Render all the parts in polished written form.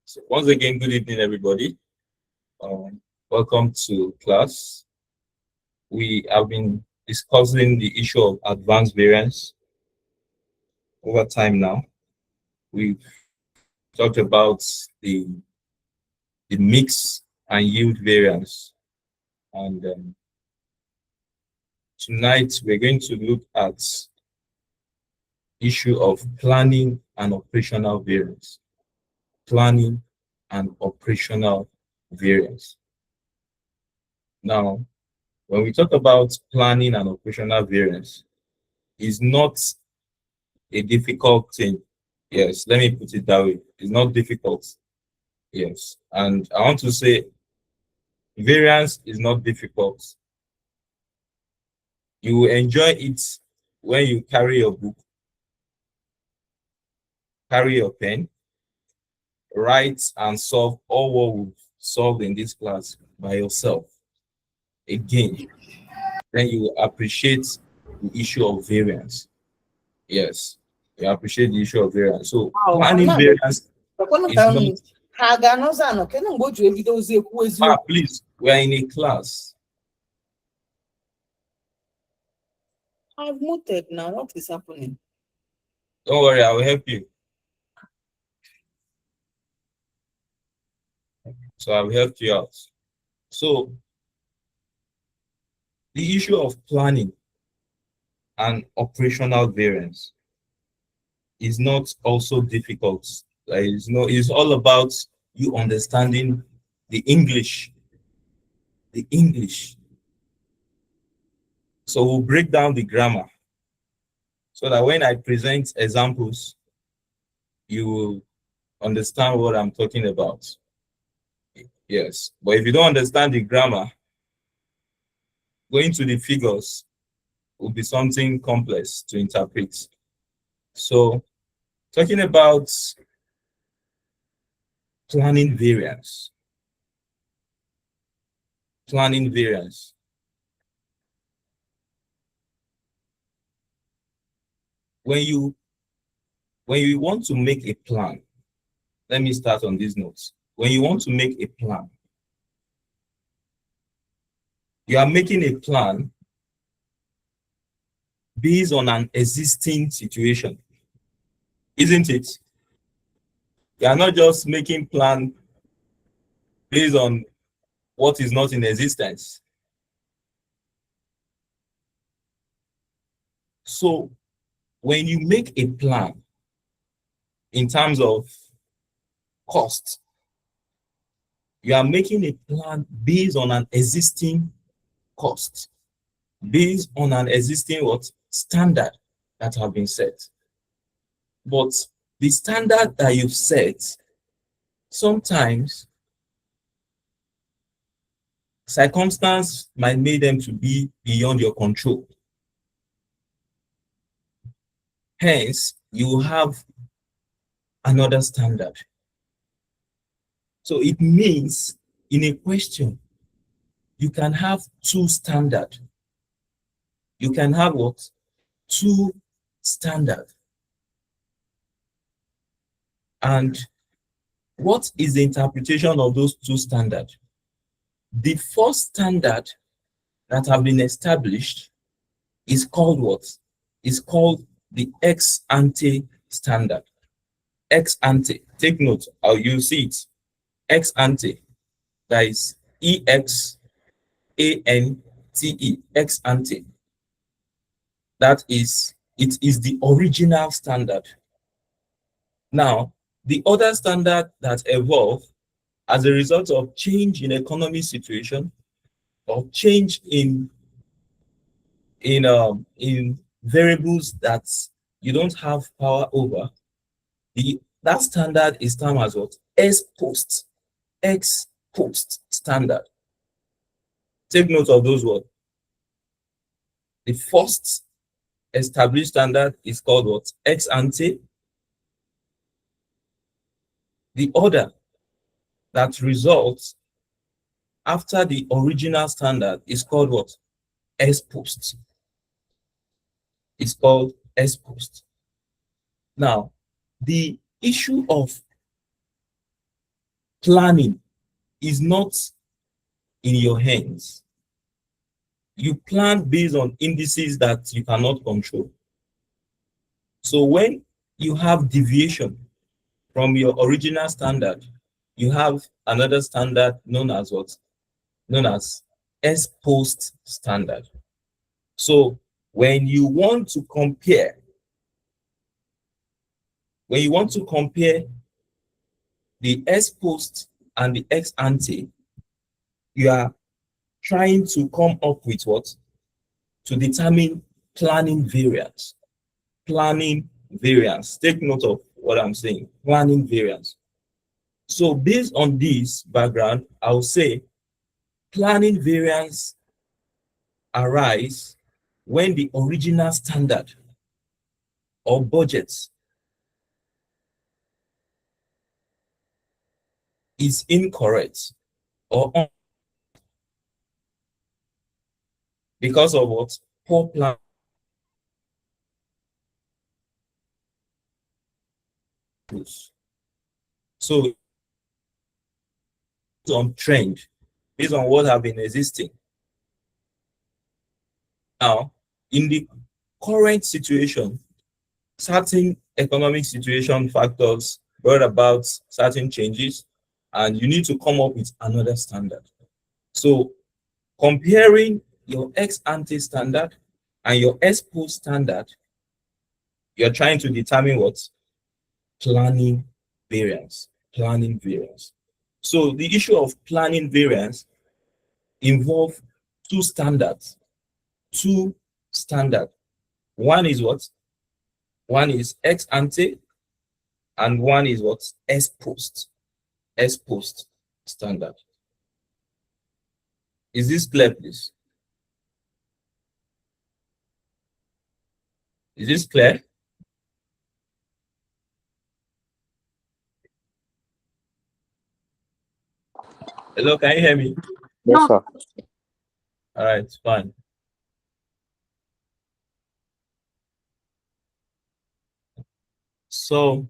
So once again, good evening, everybody. Welcome to class. We have been discussing the issue of advanced variance over time now. We've talked about the mix and yield variance. And tonight, we're going to look at issue of planning and operational variance. Planning and operational variance. Now, when we talk about planning and operational variance, it's not a difficult thing. Yes, let me put it that way. It's not difficult. Yes, and I want to say variance is not difficult. You will enjoy it when you carry your book, carry your pen, write and solve all what we've solved in this class by yourself. Again, then you will appreciate the issue of variance. Yes, you appreciate the issue of variance. So planning variance is not. Please, we are in a class. I've muted now. What is happening? Don't worry, I will help you. So I will help you out. So the issue of planning and operational variance is not also difficult. It's all about you understanding the English. The English. So we'll break down the grammar so that when I present examples, you will understand what I'm talking about. Yes, but if you don't understand the grammar, going to the figures will be something complex to interpret. So, talking about planning variance. Planning variance. When you want to make a plan, let me start on these notes. When you want to make a plan, you are making a plan based on an existing situation, isn't it? You are not just making plan based on what is not in existence. So when you make a plan in terms of cost, you are making a plan based on an existing cost, based on an existing standard that have been set. But the standard that you've set, sometimes circumstance might make them to be beyond your control. Hence, you have another standard. So it means in a question, you can have two standards. You can have what? Two standards. And what is the interpretation of those two standards? The first standard that have been established is called what? Is called the ex ante standard. Ex ante. Take note, you see it. Ex ante. That is EXANTE. Ex ante. That is, it is the original standard. Now, the other standard that evolved as a result of change in economic situation or change in variables that you don't have power over, that standard is termed as what? Ex post standard. Take note of those words. The first established standard is called what? Ex ante. The other that results after the original standard is called what? Ex post. It's called ex post. Now, the issue of planning is not in your hands. You plan based on indices that you cannot control. So when you have deviation from your original standard, you have another standard known as what? Known as ex post standard. So when you want to compare, the ex post and the ex ante, you are trying to come up with what? To determine planning variance. Planning variance. Take note of what I'm saying. Planning variance. So based on this background, I will say planning variance arise when the original standard or budget is incorrect or because of what? Poor plan. So on trend, based on what have been existing. Now, in the current situation, certain economic situation factors brought about certain changes, and you need to come up with another standard. So comparing your ex ante standard and your ex post standard, you're trying to determine what? Planning variance. Planning variance. So the issue of planning variance involve two standards. Two standard. One is what? One is ex ante, and one is what? Ex post. Ex post standard. Is this clear, please? Is this clear? Hello, can you hear me? Yes, sir. All right, fine. So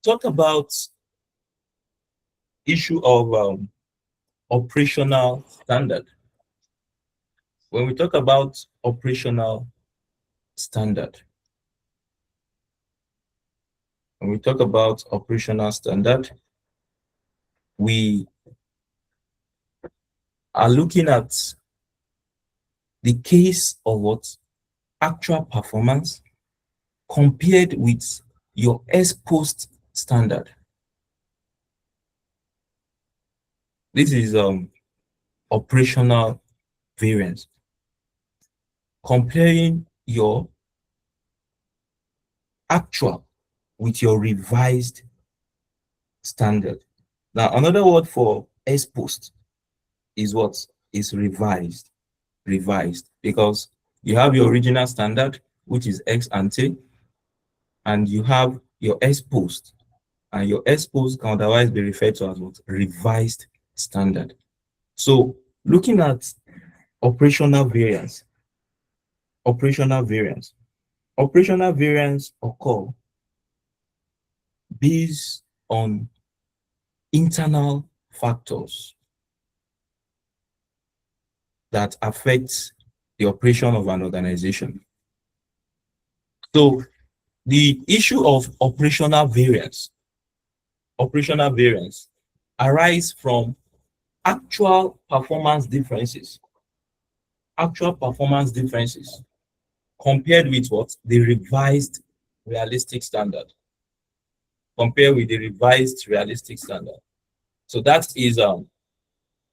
talk about issue of operational standard. When we talk about operational standard, when we talk about operational standard, we are looking at the case of what? Actual performance compared with your ex post standard. This is operational variance. Comparing your actual with your revised standard. Now, another word for ex post is what? Is revised. Revised, because you have your original standard, which is ex ante, and you have your ex post, and your ex post can otherwise be referred to as what? Revised standard. So looking at operational variance, operational variance occur based on internal factors that affect the operation of an organization. So the issue of operational variance arise from actual performance differences compared with what? The revised realistic standard. Compared with the revised realistic standard. So that is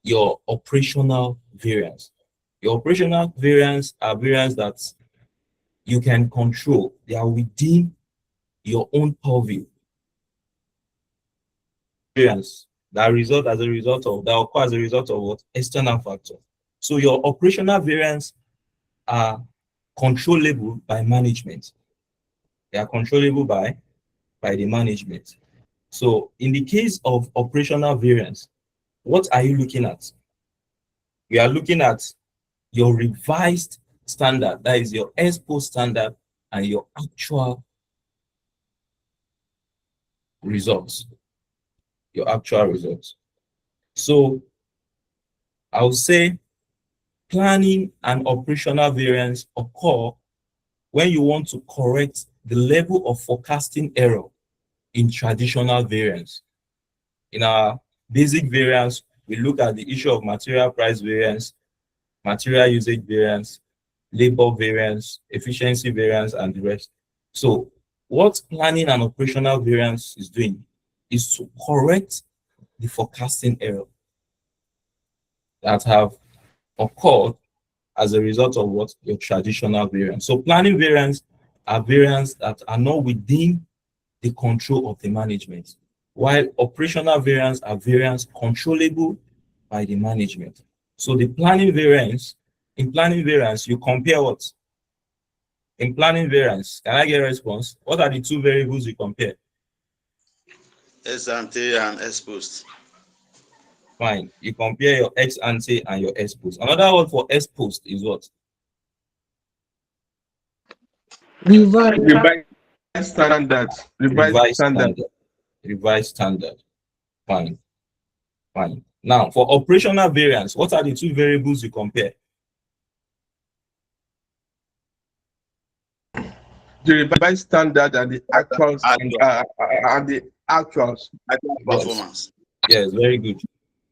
your operational variance. Your operational variance are variance that you can control. They are within your own purview. Variance that occur as a result of what? External factors. So your operational variance are controllable by management. They are controllable by the management. So in the case of operational variance, what are you looking at? We are looking at your revised standard, that is your ex post standard, and your actual results. Your actual results. So I'll say planning and operational variance occur when you want to correct the level of forecasting error in traditional variance. In our basic variance, we look at the issue of material price variance, material usage variance, labor variance, efficiency variance, and the rest. So what planning and operational variance is doing is to correct the forecasting error that have occurred as a result of what your traditional variance. So planning variance are variants that are not within the control of the management, while operational variance are variants controllable by the management. So the planning variance, in planning variance, you compare what? In planning variance, can I get a response? What are the two variables you compare? Ex ante and ex post. Fine. You compare your ex ante and your ex post. Another word for ex post is what? Revised standard. Revised Revised standard. standard. Revised standard. Fine. Fine. Now, for operational variance, what are the two variables you compare? The revised standard and the actuals and the actuals. Actual performance. Yes, very good.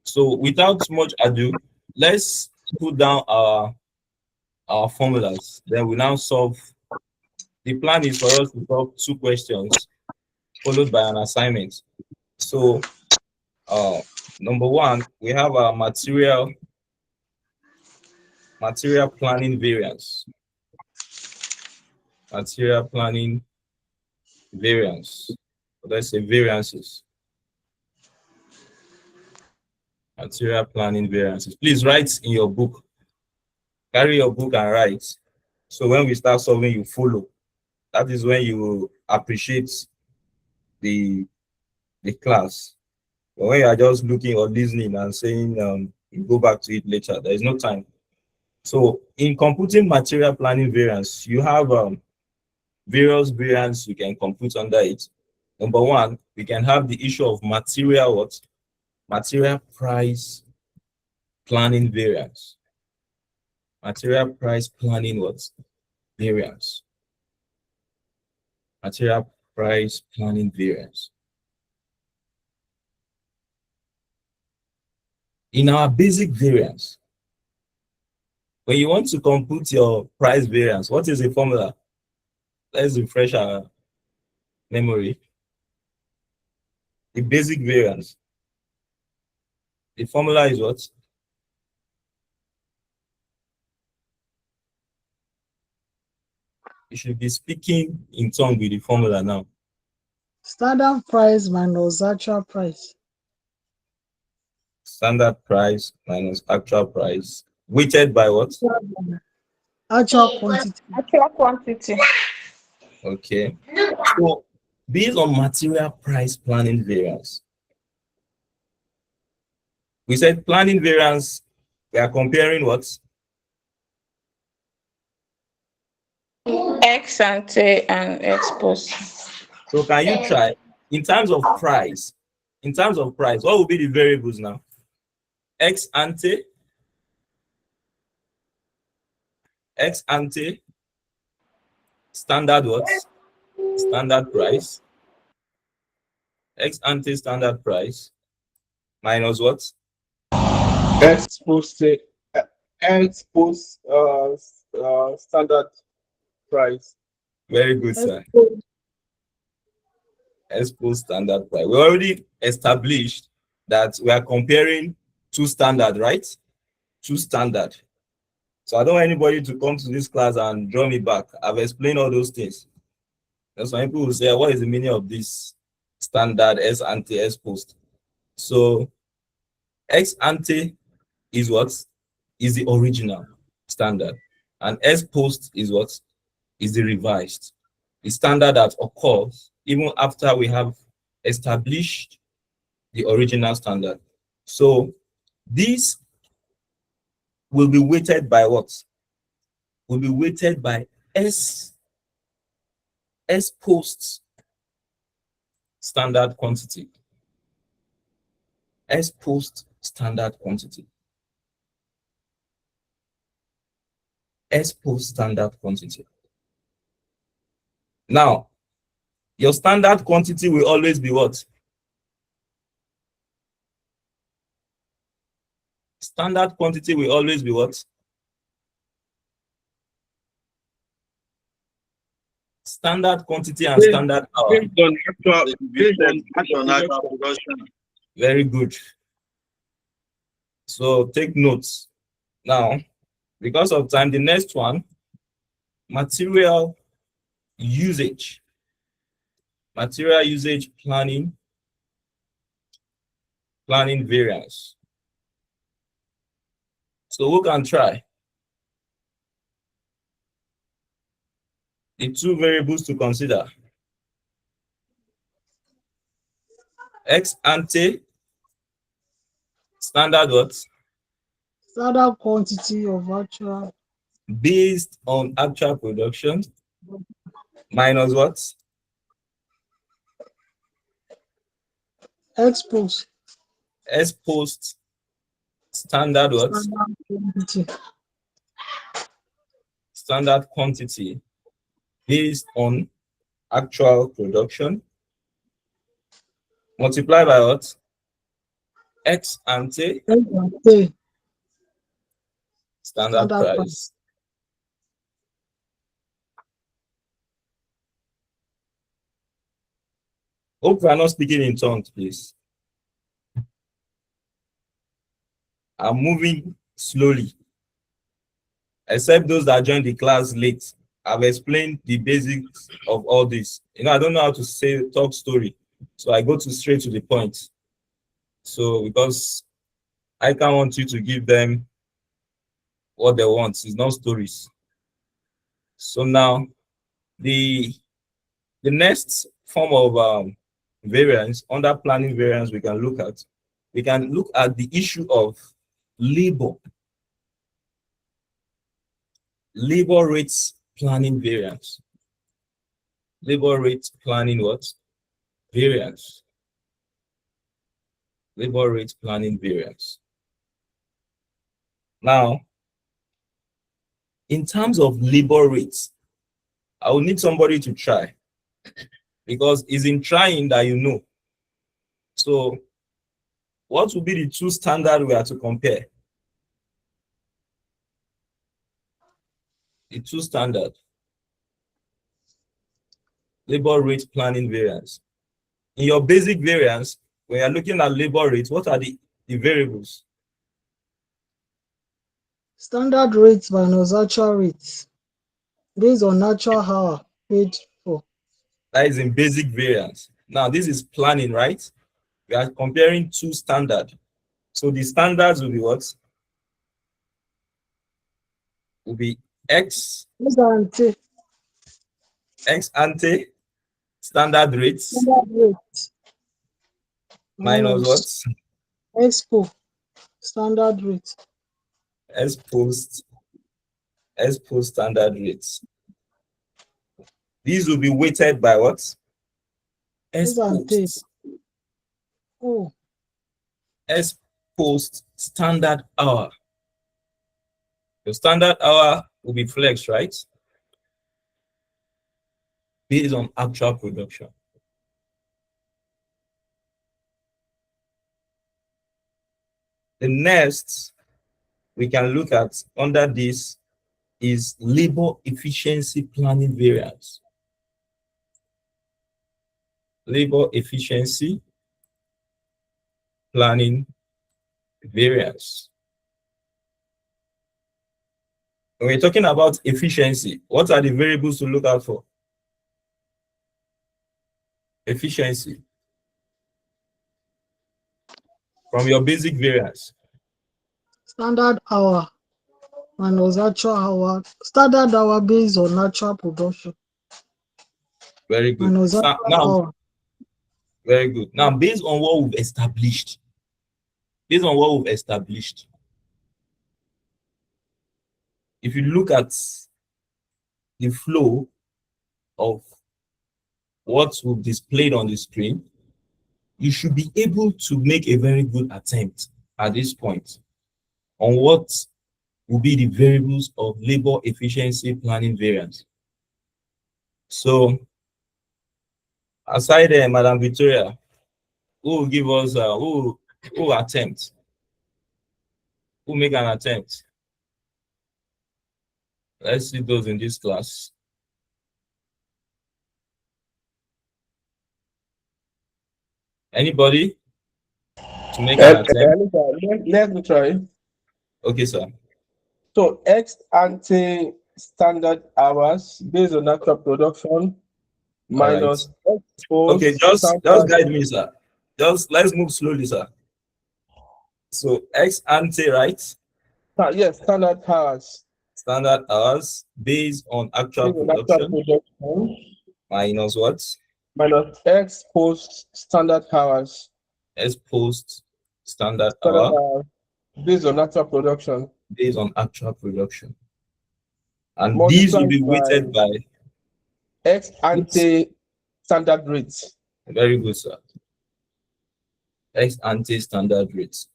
So without much ado, let's put down our formulas. Then we now solve. The plan is for us to solve two questions followed by an assignment. So number one, we have our material planning variance. Material planning variance. Let's say variances. Material planning variances. Please write in your book. Carry your book and write. So when we start solving, you follow. That is when you appreciate the class. But when you are just looking or listening and saying you go back to it later, there is no time. So in computing material planning variance, you have various variants you can compute under it. Number one, we can have the issue of material price planning variance. Material price planning variance. Material price planning variance. In our basic variance, when you want to compute your price variance, what is the formula? Let's refresh our memory. The basic variance. The formula is what? You should be speaking in tongue with the formula now. Standard price minus actual price. Standard price minus actual price. Weighted by what? Actual quantity. Actual quantity. Okay. So based on material price planning variance, we said planning variance, we are comparing what? Ex ante and ex post. So can you try, in terms of price, what will be the variables now? Ex ante, standard what? Standard price. Ex ante standard price minus what? Ex post standard price. Very good, sir. Ex post standard price. We already established that we are comparing two standard, right? Two standard. So I don't want anybody to come to this class and draw me back. I've explained all those things. And some people will say, what is the meaning of this standard ex ante ex post? So ex ante is what? Is the original standard. And ex post is what? Is the revised. The standard that occurs even after we have established the original standard. So this will be weighted by what? Will be weighted by S S post standard quantity. S post standard quantity. S post standard quantity. Now, your standard quantity will always be what? Standard quantity will always be what? Standard quantity and standard hour. Based on actual production. Very good. So take notes. Now, because of time, the next one, material usage. Material usage planning variance. So who can try? The two variables to consider. Ex ante, standard what? Standard quantity of actual Based on actual production, minus what? expose. S post standard what? Standard quantity. Standard quantity based on actual production, multiply by what? Ex ante Ante. standard Standard price. Hope we are not speaking in tongues, please. I'm moving slowly, except those that joined the class late. I've explained the basics of all this. I don't know how to talk story, so I go straight to the point. So because I can't want you to give them what they want, it's not stories. So now the next form of variance, under planning variance, we can look at the issue of labor rates planning variance. Labor rates planning what? Variance. Labor rate planning variance. Now, in terms of labor rates, I will need somebody to try, because it's in trying that you know. So what will be the two standards we are to compare? The two standards. Labor rate planning variance. In your basic variance, when you're looking at labor rates, what are the variables? Standard rates minus actual rates based on actual hour paid for. That is in basic variance. Now, this is planning, right? We are comparing two standards. So the standards will be what? Will be X ante standard rates Standard rate minus what? expo standard rate. S post standard rates. These will be weighted by what? S post. Oh. S post standard hour. The standard hour will be flexed, right? Based on actual production. The next we can look at under this is labor efficiency planning variance. Labor efficiency planning variance. When we're talking about efficiency, what are the variables to look out for? Efficiency. From your basic variance. Standard hour minus actual hour. Standard hour based on natural production. Very good. Now, very good. Now, based on what we've established, if you look at the flow of what will be displayed on the screen, you should be able to make a very good attempt at this point on what will be the variables of labor efficiency planning variance. So, aside Madam Victoria, who will give us, who will attempt? Who make an attempt? Let's see those in this class. Anybody to make an attempt? Let me try. Okay, sir. So ex ante standard hours based on actual production minus ex post Okay, just standard. guide me, sir. Just let's move slowly, sir. So ex ante, right? Yes, standard hours Standard hours based on actual based on actual production production minus what? minus ex post standard hours. Ex post standard Standard hour hours based on actual production. based on actual production. And these will Multiplied be by weighted by ex ante standard rates. very good, sir. Ex ante standard rates.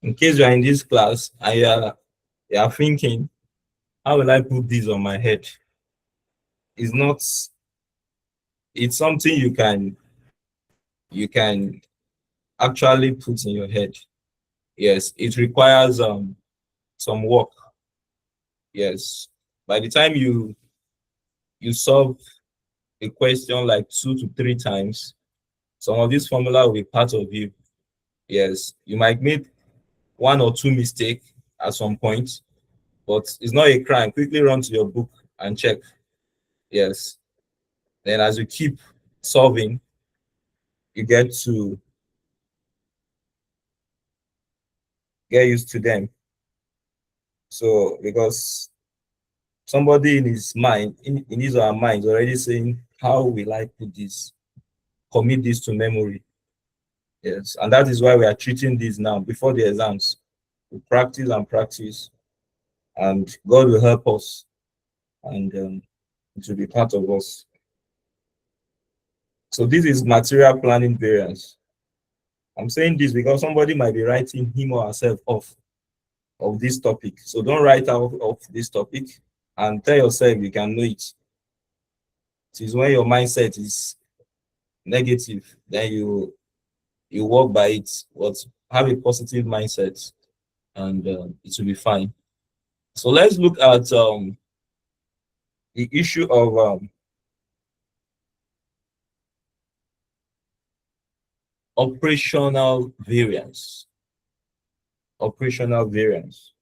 In case you are in this class and you are thinking, how will I put this on my head? It's not, it's something you can actually put in your head. Yes, it requires some work. Yes. By the time you solve a question like 2 to 3 times, some of this formula will be part of you. Yes, you might make 1 or 2 mistakes at some point, but it's not a crime. Quickly run to your book and check. Yes. Then as you keep solving, you get used to them. So because somebody in his mind, in his or her mind, is already saying, how will I put this? Commit this to memory. Yes, and that is why we are treating this now before the exams. We practice and practice, and God will help us, and it will be part of us. So this is material planning variance. I'm saying this because somebody might be writing him or herself off of this topic. So don't write out of this topic and tell yourself you can know it. It is when your mindset is negative, then you work by it. But have a positive mindset, and it will be fine. So let's look at the issue of operational variance. Operational variance.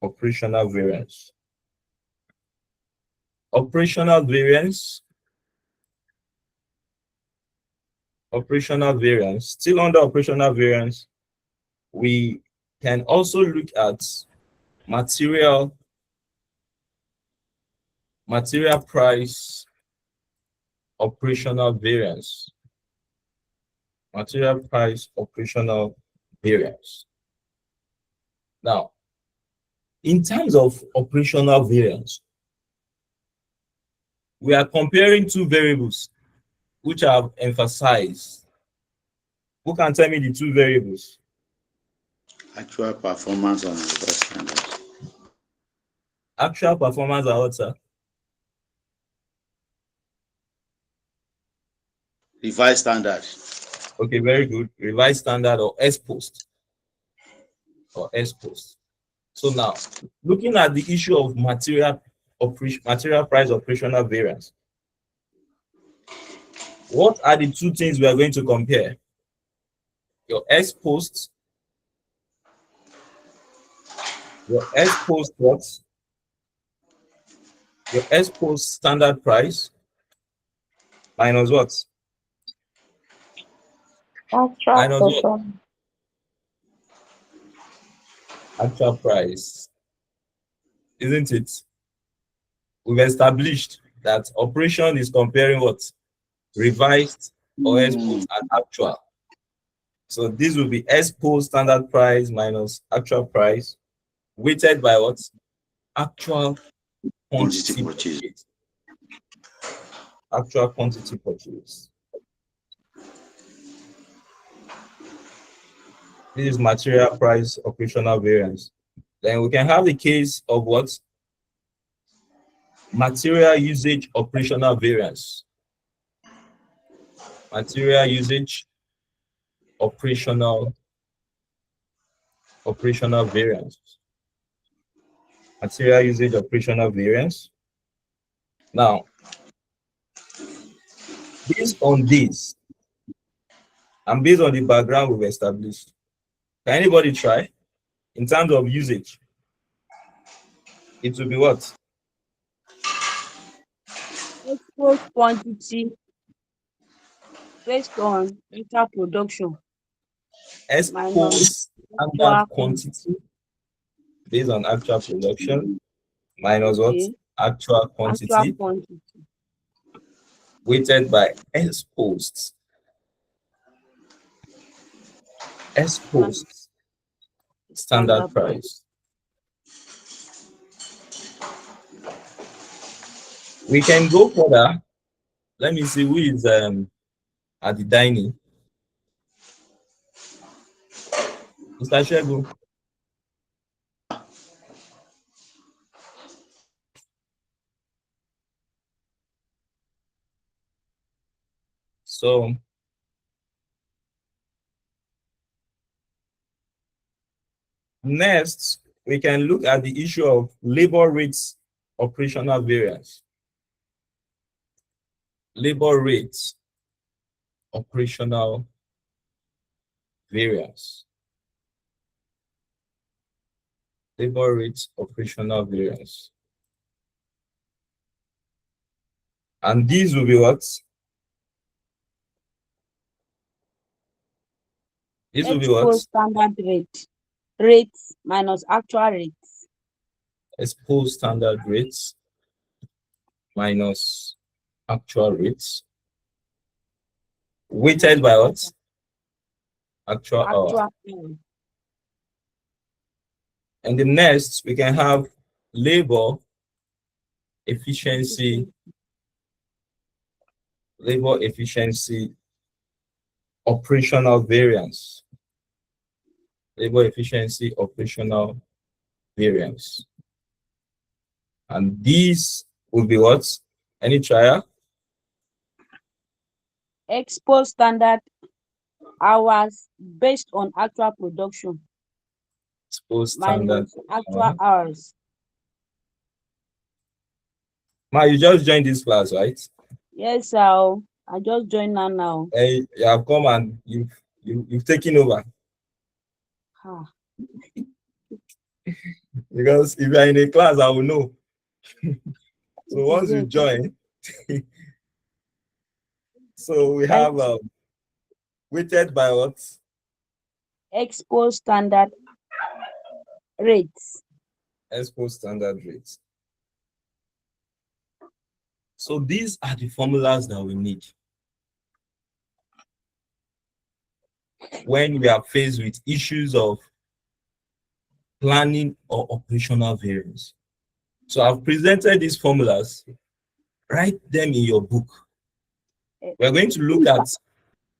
Operational variance. Operational variance. Operational variance. Still under operational variance, we can also look at material price operational variance. Material price operational variance. Now, in terms of operational variance, we are comparing 2 variables which I have emphasized. Who can tell me the 2 variables? Actual performance on revised standards. Actual performance and what, sir? Revised standard. Okay, very good. Revised standard or ex post. Or ex post. So now, looking at the issue of material price operational variance, what are the 2 things we are going to compare? Your ex post, what? Your ex post standard price minus what? Actual Minus what? performance. Actual price. Isn't it? We've established that operation is comparing what? Revised or ex post and actual. So this will be ex post standard price minus actual price. weighted by what? Actual Quantity quantity purchase. purchased. Actual quantity purchased. This is material price operational variance. Then we can have the case of what? Material usage operational variance. Material usage operational variance. Material usage operational variance. Now, based on this, and based on the background we've established, can anybody try? In terms of usage, it will be what? Export quantity based on actual production minus Expose standard actual quantity based on actual production minus what? okay, Actual actual quantity quantity weighted by exposed standard price. We can go further. Let me see who is at the dining. Mr. Shegu. So next, we can look at the issue of labor rates operational variance. Labor rates operational variance. Labor rates operational variance. And these will be what? This will be what? export standard rates minus actual rates Exposed standard rates minus actual rates. Weighted by what? Actual hour. actual And the next, we can have labor efficiency operational variance. Labor efficiency operational variance. And these will be what? Any trial? export standard hours based on actual production Exposed standard. minus actual hours. Ma, you just joined this class, right? Yes, sir. I just joined now. Hey, you have come and you've taken over. Ah. Because if you're in a class, I will know. So once you join, so we have weighted by what? Export standard rates. Export standard rates. So these are the formulas that we need when we are faced with issues of planning or operational variance. So I've presented these formulas. Write them in your book. We're going to look at.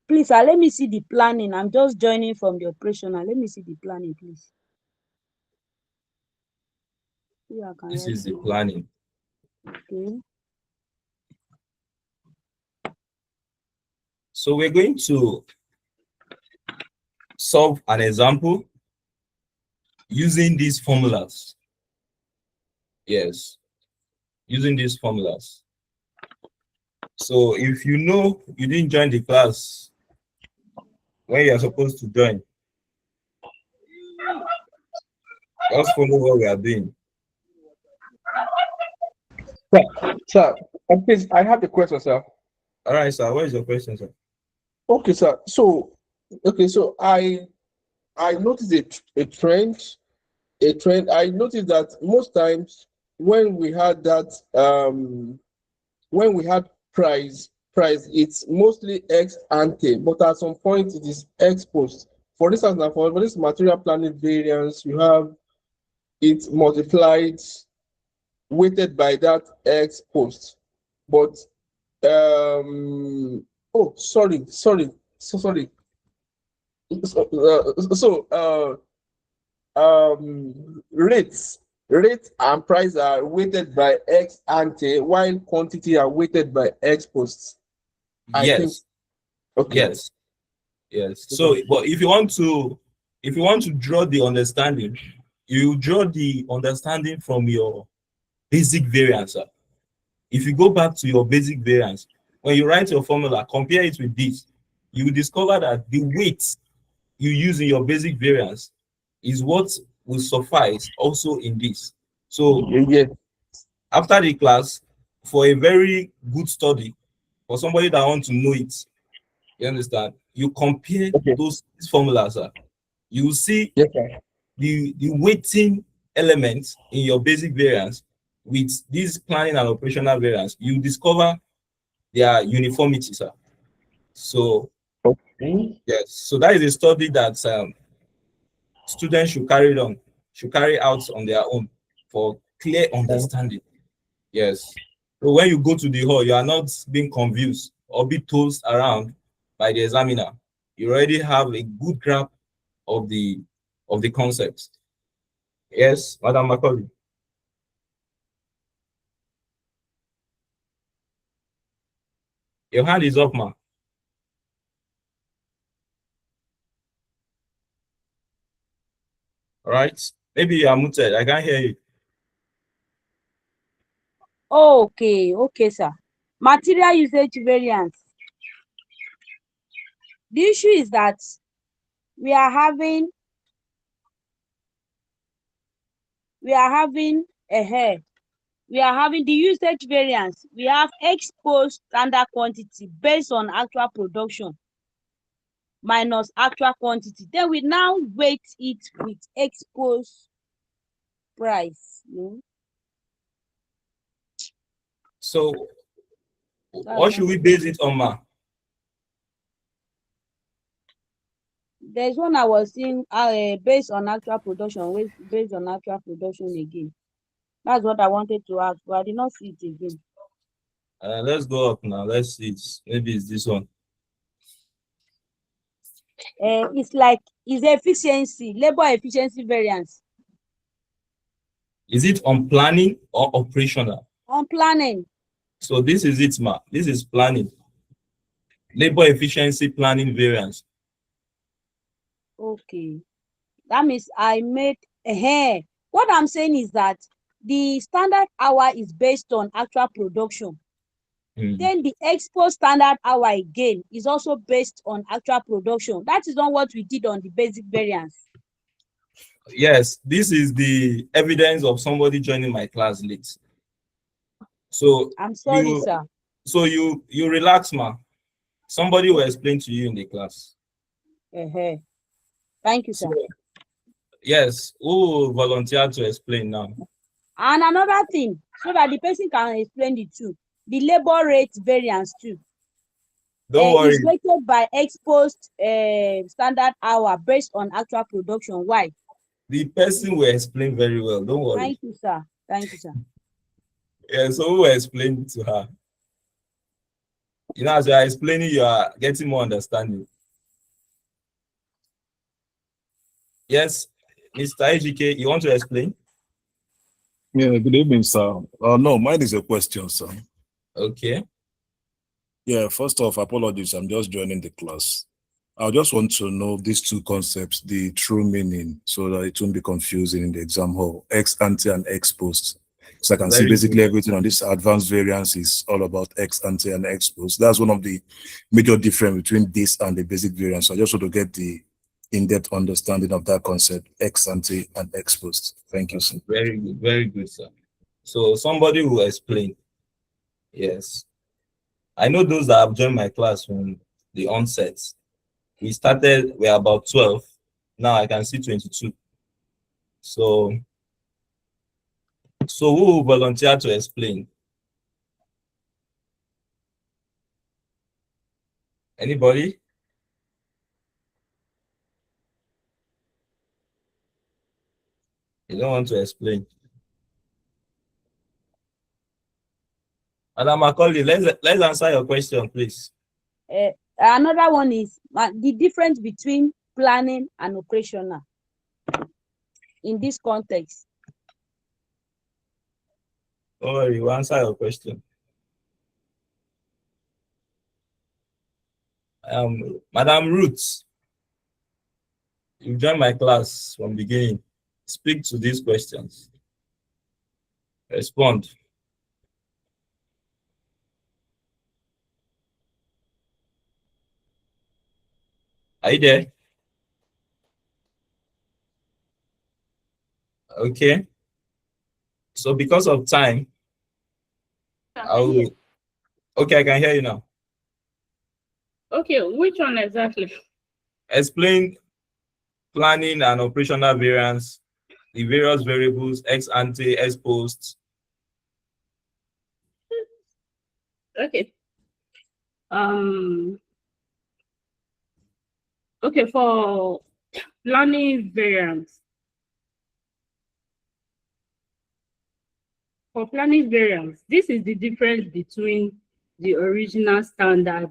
Please, let me see the planning. I'm just joining from the operational. Let me see the planning, please. Yeah, This is the planning. Okay. So we're going to solve an example using these formulas. Yes, using these formulas. So if you know you didn't join the class when you're supposed to join, just follow what we are doing. Sir, please, I have a question, sir. All right, sir. What is your question, sir? Okay, sir. So I noticed a trend. I noticed that most times when we had price, it's mostly ex ante, but at some point it is ex post. For instance, now for this material planning variance, you have it multiplied weighted by that X post. But oh, sorry. So rates and price are weighted by X ante, while quantity are weighted by X posts. I think Yes, okay. yes. So, but if you want to draw the understanding, you draw the understanding from your basic variance. If you go back to your basic variance, when you write your formula, compare it with this, you will discover that the weight you use in your basic variance is what will suffice also in this. So Yes. after the class, for a very good study, for somebody that wants to know it, you understand, you compare Okay. those formulas. You will see Yes, sir. the weighting elements in your basic variance with this planning and operational variance. You discover their uniformity, sir. So Okay. yes, so that is a study that students should carry out on their own for clear understanding. Yes. So when you go to the hall, you are not being confused or be tossed around by the examiner. You already have a good grasp of the concepts. Yes, Madam Macaulay. Your hand is up, ma. All right. Maybe you are muted. I can't hear you. Okay, sir. Material usage variance. The issue is that we are having the usage variance. We have exposed standard quantity based on actual production minus actual quantity. Then we now weight it with exposed price. So That's what should we base it on, ma? There's one I was seeing based on actual production, based on actual production again. That's what I wanted to ask, but I did not see it again. Let's go up now. Let's see. Maybe it's this one. It's efficiency, labor efficiency variance. Is it on planning or operational? On planning. So this is it, ma. This is planning. Labor efficiency planning variance. Okay. That means I made what I'm saying is that the standard hour is based on actual production. Then the expo standard hour again is also based on actual production. That is not what we did on the basic variance. Yes, this is the evidence of somebody joining my class late. So I'm sorry, sir. So you relax, ma. Somebody will explain to you in the class. Thank you, sir. So, yes, who will volunteer to explain now? And another thing, so that the person can explain it too. The labor rate variance too. Don't worry. Is weighted by exposed standard hour based on actual production. Why? The person will explain very well. Don't worry. Thank you, sir. Thank you, sir. Yeah, so who will explain to her? You know, as you are explaining, you are getting more understanding. Yes, Mr. Ejike, you want to explain? Yeah, good evening, sir. No, mine is a question, sir. Okay. Yeah, first off, apologies. I'm just joining the class. I just want to know these two concepts, the true meaning, so that it won't be confusing in the exam hall. Ex ante and ex post. So I can see Very basically good. everything on this advanced variance is all about ex ante and ex post. That's one of the major difference between this and the basic variance. So I just want to get the in-depth understanding of that concept, ex ante and ex post. Thank you, sir. Very good, sir. So somebody will explain. Yes. I know those that have joined my class from the onset. We are about 12. Now I can see 22. So who will volunteer to explain? Anybody? You don't want to explain. Madam Macaulay, let's answer your question, please. Another one is the difference between planning and operational in this context. Don't worry, we'll answer your question. Madam Ruth, you joined my class from beginning. Speak to these questions. Respond. Are you there? Okay. So because of time, okay, I can hear you now. Okay, which one exactly? Explain planning and operational variance, the various variables, ex ante, ex post. Okay. Okay, for planning variance. For planning variance, this is the difference between the original standard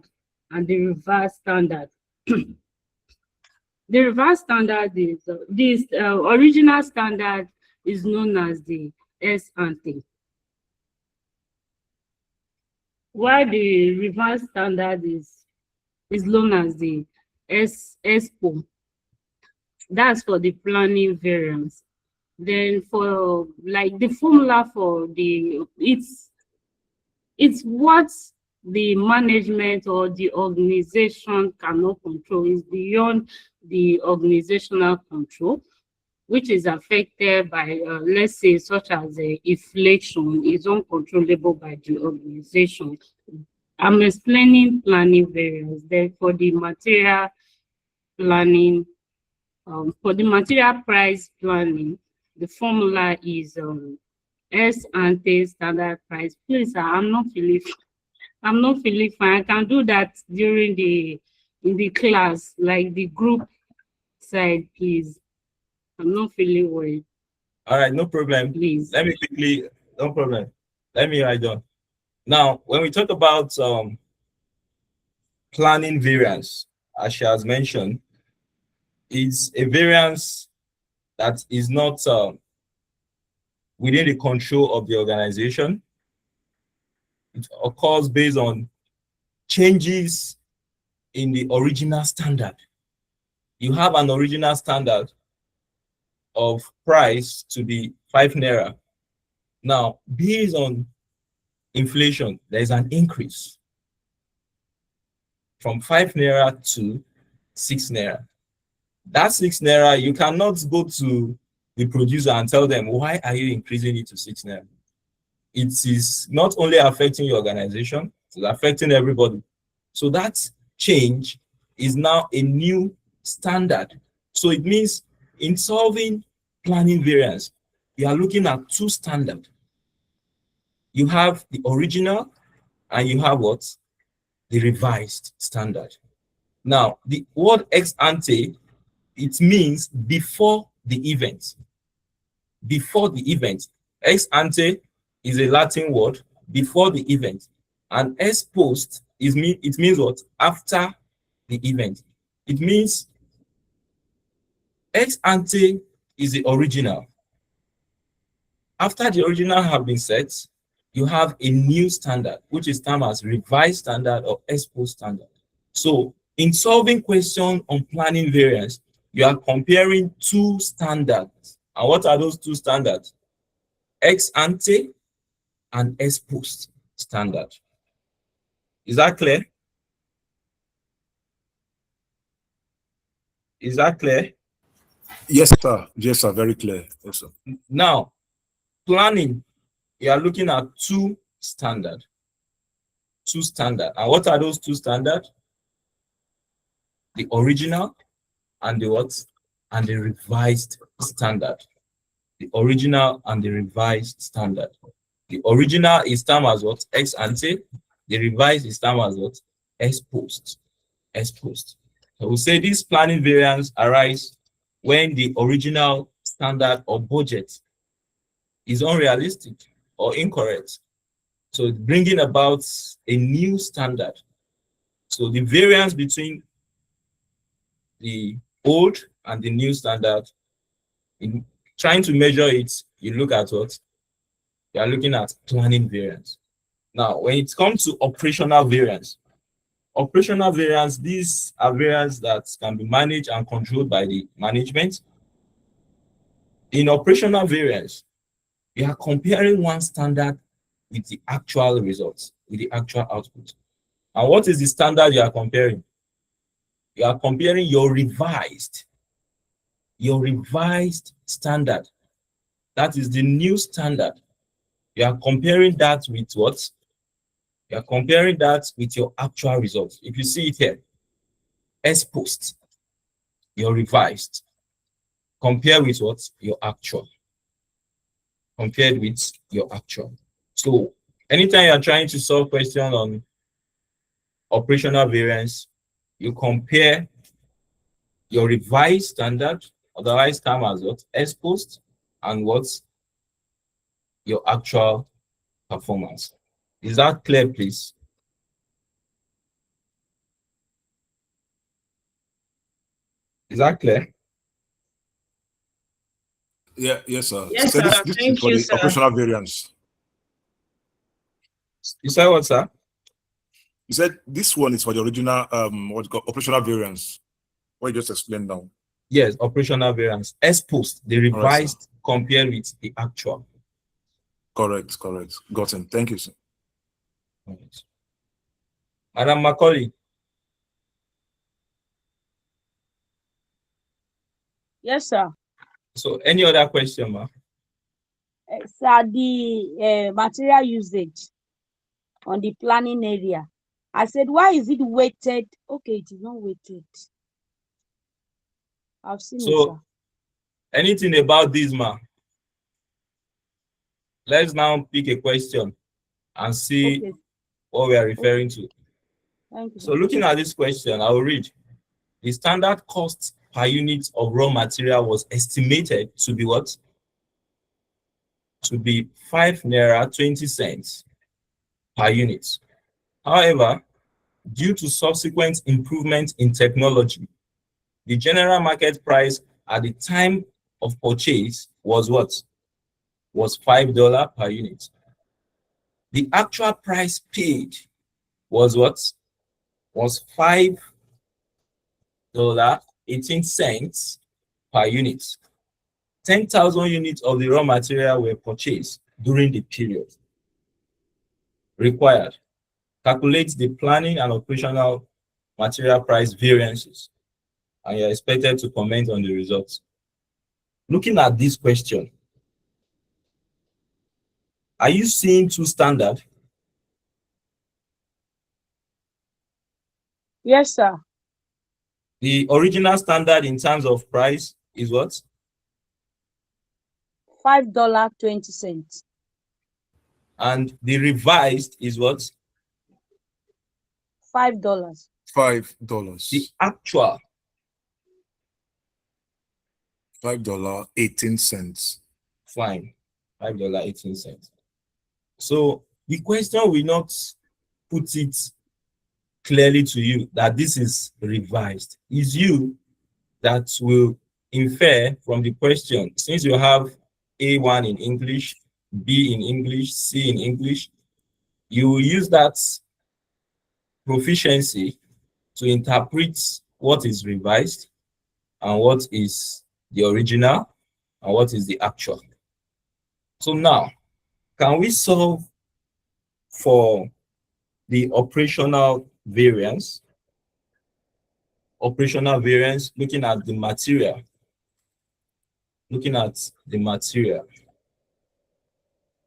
and the revised standard. The revised standard is this original standard is known as the ex ante, while the revised standard is known as the expo. That's for the planning variance. Then for like the formula for the it's what the management or the organization cannot control. Is beyond the organizational control, which is affected by let's say such as inflation is uncontrollable by the organization. I'm explaining planning variance. Then for the material planning, for the material price planning, the formula is ex ante standard price. Please, I'm not feeling fine. I can do that during in the class, like the group side, please. I'm not feeling well. All right, no problem. Please. Let me quickly, no problem. Let me write down. Now, when we talk about planning variance, as she has mentioned, is a variance that is not within the control of the organization. It occurs based on changes in the original standard. You have an original standard of price to be 5 naira. Now, based on inflation, there is an increase from 5 naira to 6 naira. That 6 naira, you cannot go to the producer and tell them, why are you increasing it to 6 naira? It is not only affecting your organization, it's affecting everybody. So that change is now a new standard. So it means in solving planning variance, you are looking at two standards. You have the original and you have what? The revised standard. Now, the word ex ante, it means before the event. Before the event. Ex ante is a Latin word, before the event. And ex post it means what? After the event. It means ex ante is the original. After the original have been set, you have a new standard, which is termed as revised standard or ex post standard. So in solving questions on planning variance, you are comparing two standards. And what are those two standards? Ex ante and ex post standard. Is that clear? Is that clear? Yes, sir. Yes, sir. Very clear. Yes, sir. Now, planning, you are looking at two standards. Two standards. And what are those two standards? The original and the what? And the revised standard. The original and the revised standard. The original is termed as what? Ex ante. The revised is termed as what? Ex post. Ex post. So we say this planning variance arise when the original standard or budget is unrealistic or incorrect. So bringing about a new standard. So the variance between the old and the new standard, in trying to measure it, you look at what? You are looking at planning variance. Now, when it comes to operational variance, these are variance that can be managed and controlled by the management. In operational variance, you are comparing one standard with the actual results, with the actual output. And what is the standard you are comparing? You are comparing your revised standard. That is the new standard. You are comparing that with what? You are comparing that with your actual results. If you see it here, ex post, your revised, compare with what? Your actual. Compared with your actual. So anytime you are trying to solve question on operational variance, you compare your revised standard, otherwise term as what? Ex post, and what's your actual performance. Is that clear, please? Is that clear? Yeah, yes, sir. Yes, So sir. this is Thank for you, the sir. operational variance. You said what, sir? You said this one is for the original what you call operational variance. What you just explained now. Yes, operational variance. Ex post, the All right, sir. revised compared with the actual. Correct. Gotten. Thank you, sir. Right. Madam Macaulay, Yes, sir. so any other question, ma? Sir, the material usage on the planning area. I said, why is it weighted? Okay, it is not weighted. I've seen it, sir. So anything about this, ma? Let's now pick a question and see Okay, what we are referring to. thank you, So sir. looking at this question, I will read. The standard cost per unit of raw material was estimated to be what? To be 5 naira 20 cents per unit. However, due to subsequent improvement in technology, the general market price at the time of purchase was what? Was $5 per unit. The actual price paid was what? Was $5.18 per unit. 10,000 units of the raw material were purchased during the period required. Calculate the planning and operational material price variances, and you're expected to comment on the results. Looking at this question, are you seeing two standard? Yes, sir. The original standard in terms of price is what? $5.20. And the revised is what? $5. $5. The actual. $5.18. Fine. $5.18. So the question will not put it clearly to you that this is revised. It's you that will infer from the question, since you have A1 in English, B in English, C in English, you will use that proficiency to interpret what is revised and what is the original and what is the actual. So now, can we solve for the operational variance? Operational variance, looking at the material. Looking at the material.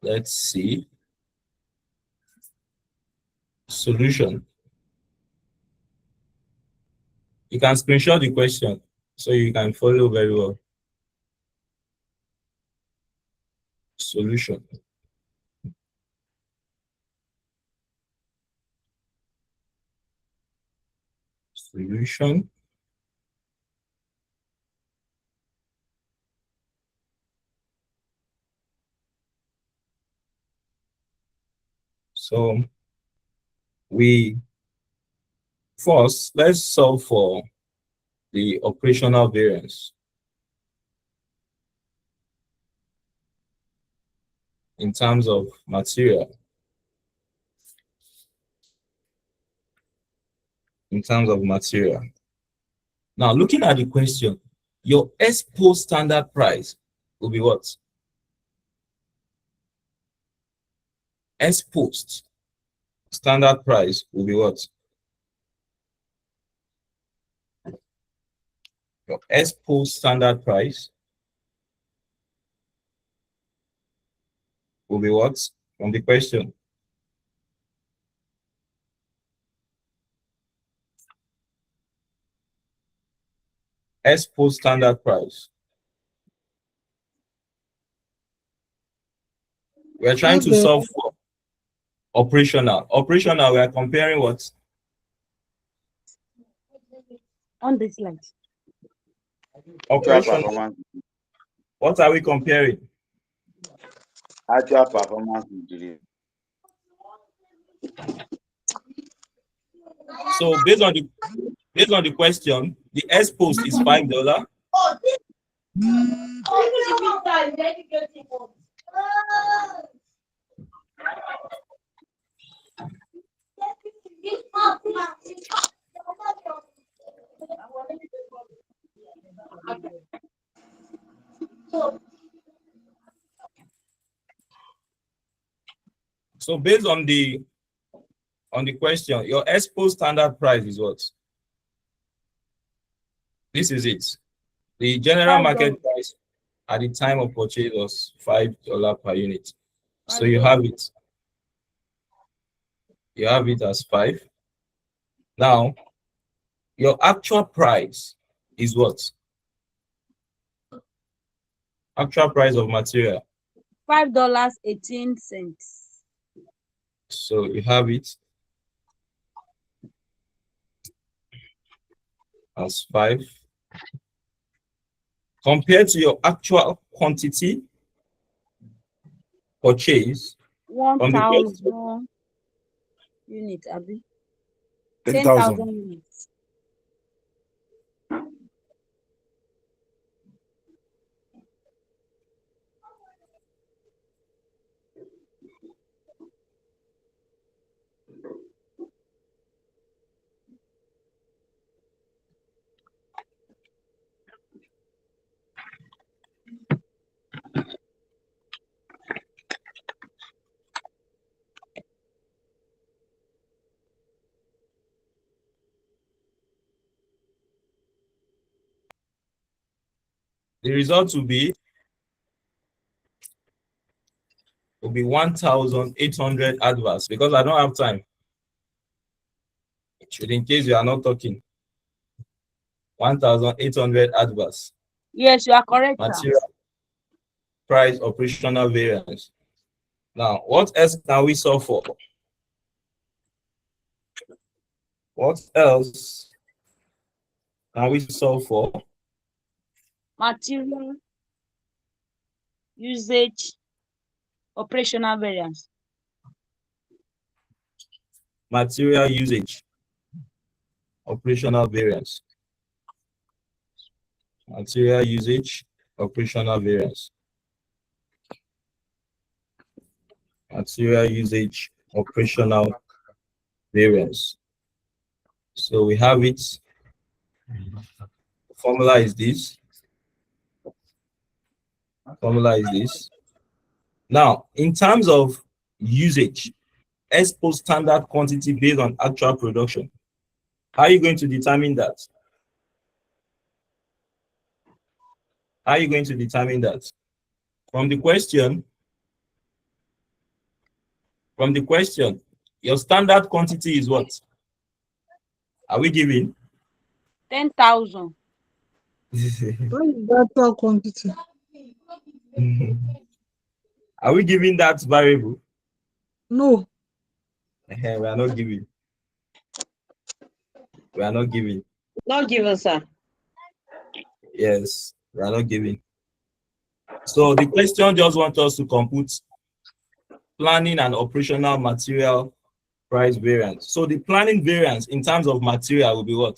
Let's see. Solution. You can screenshot the question so you can follow very well. Solution. Solution. So let's solve for the operational variance in terms of material. In terms of material. Now, looking at the question, your expo standard price will be what? Expo standard price will be what? Your expo standard price will be what? From the question. Expo standard price. We are trying to Okay. solve for operational. Operational, we are comparing what? On this slide. Actual Operational. performance. What are we comparing? Actual performance delivery. So based on the question, the expo is $5. So based on the question, your expo standard price is what? This is it. The general market price at the time of purchase was $5 per unit. So you have it. You have it as 5. Now, your actual price is what? Actual price of material. $5.18. So you have it as 5. Compared to your actual quantity purchase from the 1,000 units, Abi. 10,000. 10,000 units. the result will be 1,800 adverse, because I don't have time. Should in case you are not talking. 1,800 adverse. Yes, you are correct, sir. Material price operational variance. Now, what else can we solve for? What else can we solve for? Material usage operational variance. Material usage operational variance. Material usage operational variance. Material usage operational variance. So we have it. Formula is this. Formula is this. Now, in terms of usage, expo standard quantity based on actual production. How are you going to determine that? How are you going to determine that? From the question, your standard quantity is what? Are we giving? 10,000. What is the actual quantity? Are we giving that variable? No. We are not giving. We are not giving. Not given, sir. Yes, we are not giving. So the question just wants us to compute planning and operational material price variance. So the planning variance in terms of material will be what?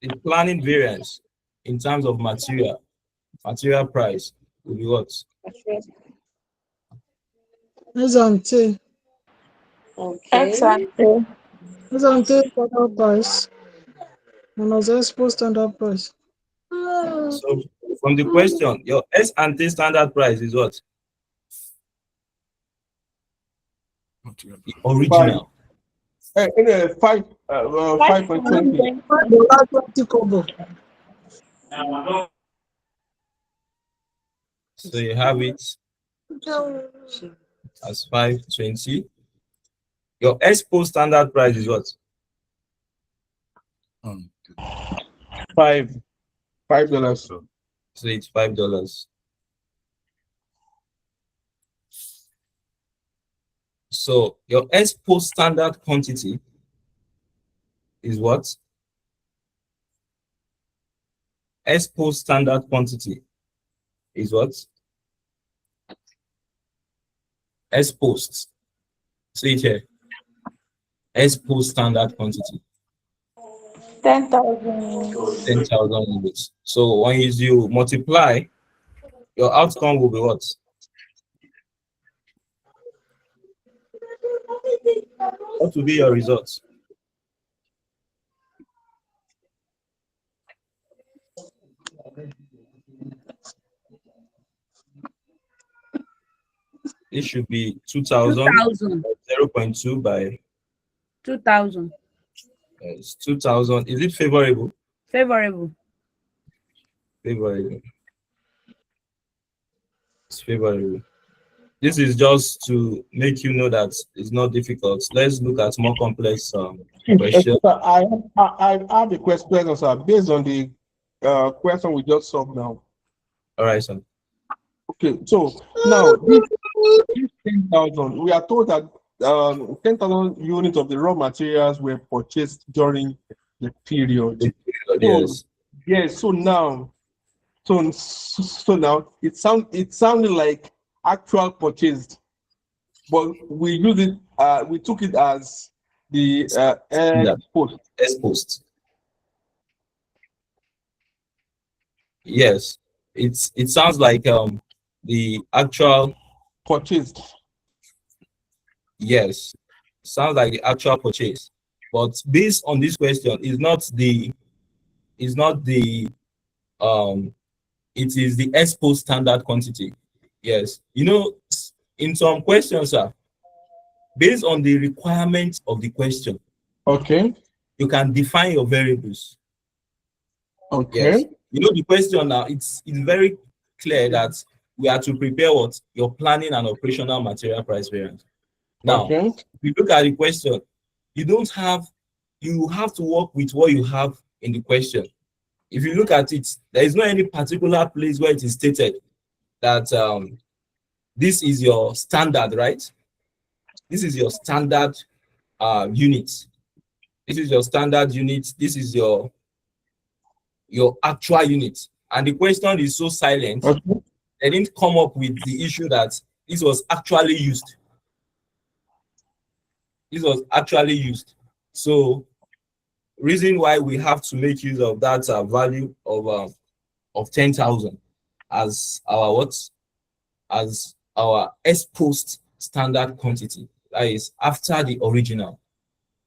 The planning variance in terms of material price will be what? S and T. Okay. S and T standard price minus expo standard price. So from the question, your S and T standard price is what? The original. 5.20. $5.20 kobo. So you have it as 520. Your expo standard price is what? $5. So it's $5. So your expo standard quantity is what? Expo standard quantity is what? Exposed. See it here. Expo standard quantity. 10,000. 10,000 units. So when you multiply, your outcome will be what? What will be your results? It should be 2,000. 0.2 by 2,000. 2,000. Is it favorable? Favorable. Favorable. It's favorable. This is just to make you know that it's not difficult. Let's look at more complex questions. I have a question, sir, based on the question we just solved now. All right, sir. Okay, so now this 10,000, we are told that 10,000 units of the raw materials were purchased during the period. Yes. Yes. So now, now it sounded like actual purchased, but we use it. We took it as the exposed. Exposed. Yes. It sounds like the actual purchased. Yes. Sounds like the actual purchase. But based on this question, it is the expo standard quantity. Yes. You know, in some questions, sir, based on the requirements of the question, okay, you can define your variables. Okay. Yes. You know, the question now, it's very clear that we are to prepare what? Your planning and operational material price variance. Now, okay, if you look at the question, you have to work with what you have in the question. If you look at it, there is not any particular place where it is stated that this is your standard, right? This is your standard unit. This is your standard unit. This is your actual unit. And the question is so silent, okay. They didn't come up with the issue that this was actually used. This was actually used. So reason why we have to make use of that value of 10,000 as our what? As our exposed standard quantity. That is after the original,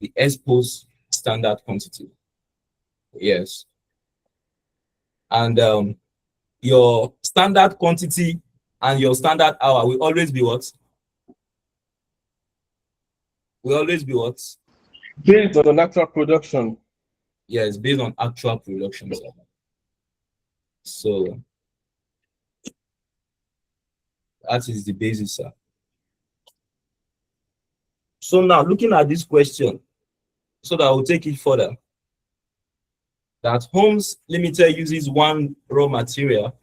the exposed standard quantity. Yes. And your standard quantity and your standard hour will always be what? Will always be what? Based on actual production. Yes, based on actual production. So that is the basis, sir. So now looking at this question, so that we'll take it further. That Homes Limited uses one raw material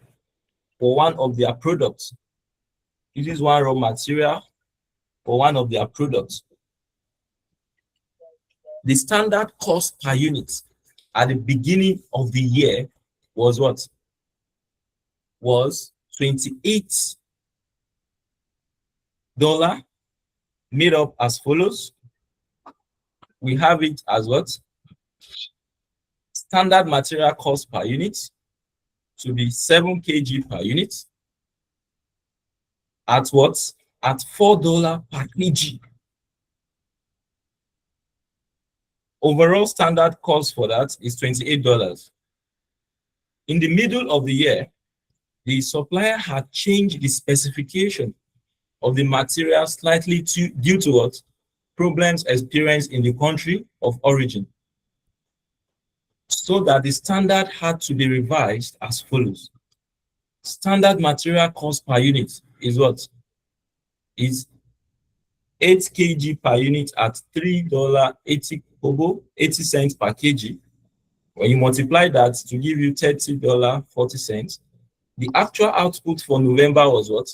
for one of their products. Uses one raw material for one of their products. The standard cost per unit at the beginning of the year was what? Was $28 made up as follows. We have it as what? Standard material cost per unit to be 7 kg per unit at what? At $4 per kg. Overall standard cost for that is $28. In the middle of the year, the supplier had changed the specification of the material slightly due to what? Problems experienced in the country of origin, so that the standard had to be revised as follows. Standard material cost per unit is what? Is 8 kg per unit at $3.80 per kg. When you multiply that to give you $30.40, the actual output for November was what?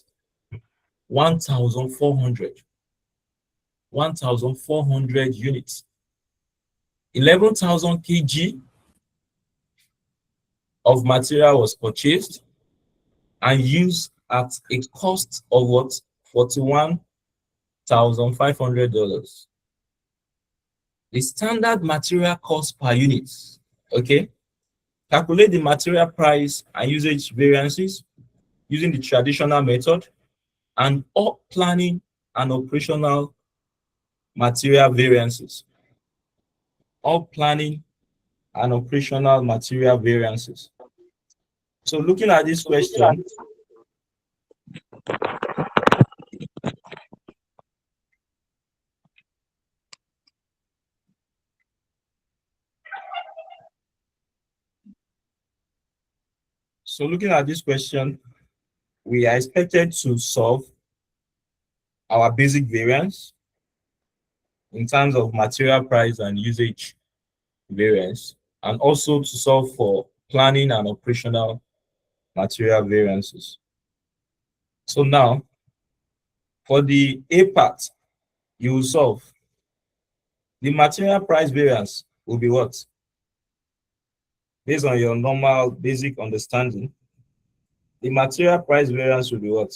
1,400 units. 11,000 kg of material was purchased and used at a cost of what? $41,500. The standard material cost per unit, okay? Calculate the material price and usage variances using the traditional method and all planning and operational material variances. All planning and operational material variances. So looking at this question, we are expected to solve our basic variance in terms of material price and usage variance, and also to solve for planning and operational material variances. So now, for the A part, you will solve. The material price variance will be what? Based on your normal basic understanding, the material price variance will be what?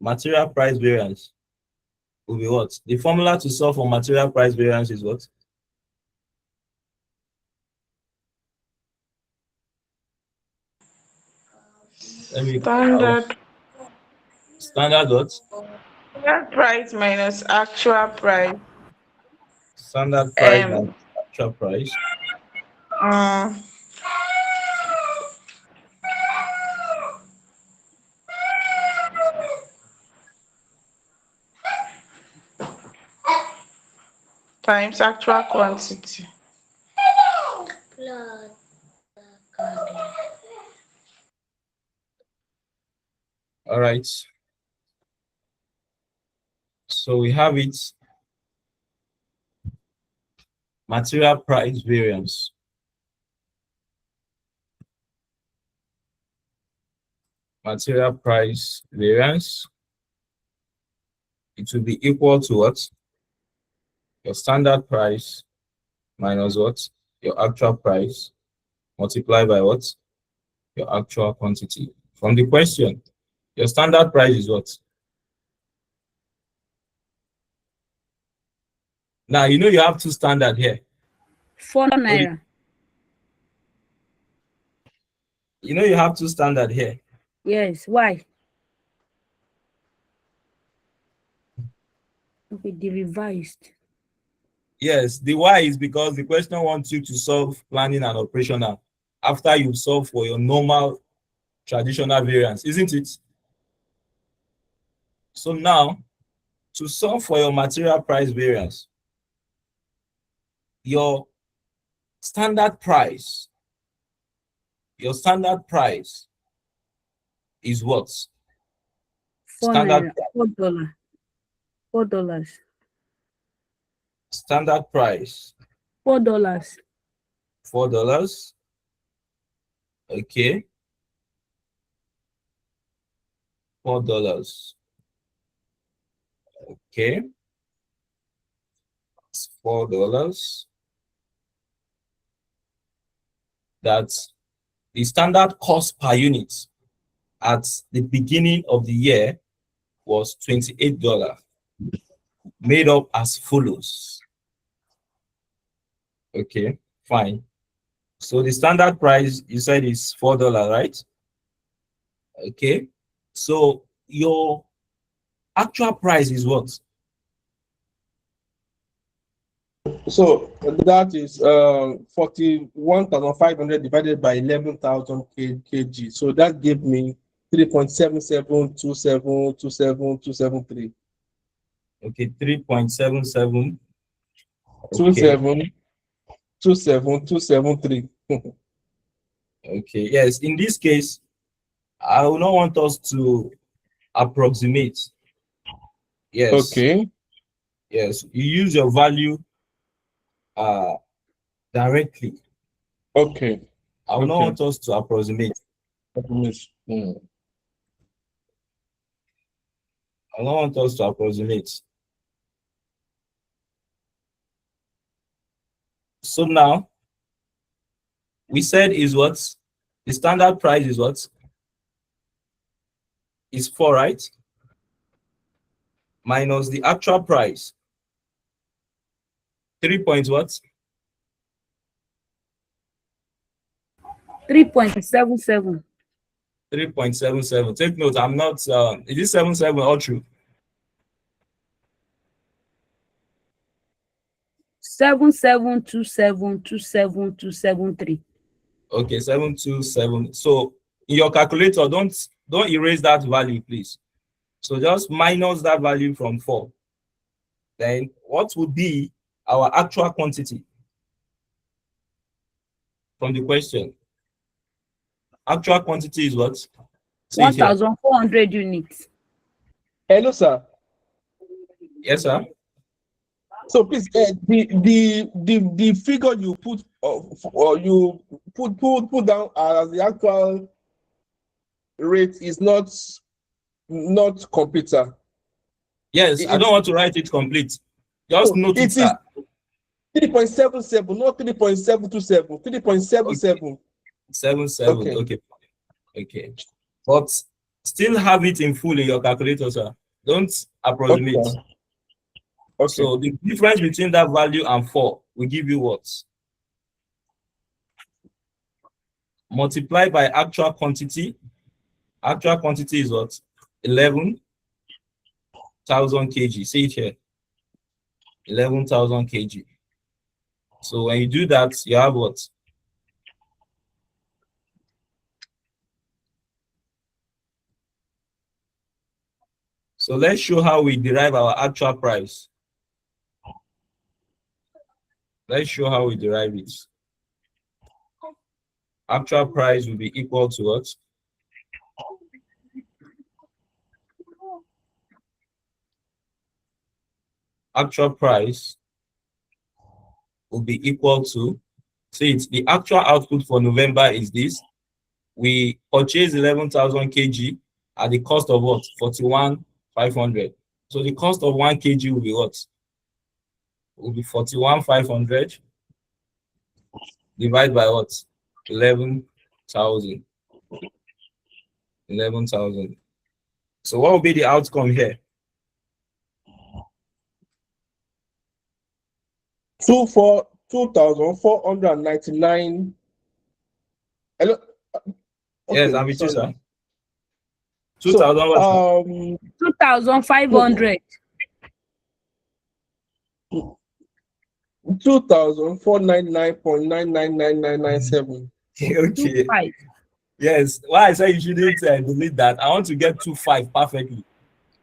Material price variance will be what? The formula to solve for material price variance is what? Standard Standard what? standard price minus actual price. Standard price Um, and actual price. uh, times actual quantity. All right. So we have it. Material price variance. Material price variance. It will be equal to what? Your standard price minus what? Your actual price multiplied by what? Your actual quantity. From the question, your standard price is what? Now, you know you have two standard here. 4 naira. You know you have two standard here. Yes, why? Okay, the revised. Yes, the why is because the question wants you to solve planning and operational after you solve for your normal traditional variance, isn't it? So now, to solve for your material price variance, your standard price is what? 4 Standard naira. $4. standard price, $4. $4. Okay, $4. Okay, it's $4. That's the standard cost per unit at the beginning of the year was $28, made up as follows. Okay, fine. So the standard price you said is $4, right? Okay. So your actual price is what? So that is 41,500 divided by 11,000 kg. So that gave me 3.77272773. Okay, 3.77. Okay. 2727273. Okay. Yes. In this case, I will not want us to approximate. Yes. Okay. Yes. You use your value directly. Okay. I will not Okay. want us to approximate. I don't want us to approximate. So now, we said is what? The standard price is what? Is 4, right? Minus the actual price. 3 point what? 3.77. 3.77. Take note, I'm not, is it 77 all true? 77272773. Okay, 727. So in your calculator, don't erase that value, please. So just minus that value from 4. Then what would be our actual quantity from the question? Actual quantity is what? See it here. 1,400 units. Hello, sir. Yes, sir. So please, the figure you put or you put down as the actual rate is not complete, sir. Yes, I don't want to write it complete. Just note it, It sir. is 3.77, not 3.727, 3.77. 77. Okay. Okay. Okay. But still have it in full in your calculator, sir. Don't approximate. Okay. So the difference between that value and 4 will give you what? Multiply by actual quantity. Actual quantity is what? 11,000 kg. See it here. 11,000 kg. So when you do that, you have what? So let's show how we derive our actual price. Let's show how we derive it. Actual price will be equal to what? Actual price will be equal to, see it's the actual output for November is this. We purchased 11,000 kg at the cost of what? 41,500. So the cost of 1 kg will be what? Will be 41,500 divided by what? 11,000. 11,000. So what will be the outcome here? 2,499. Hello. Yes, Okay, I'm with you, sorry. sir. 2,000 what? 2,500. 2,499.999997. Okay. 25. Yes. Why I say you shouldn't delete that. I want to get 2.5 perfectly.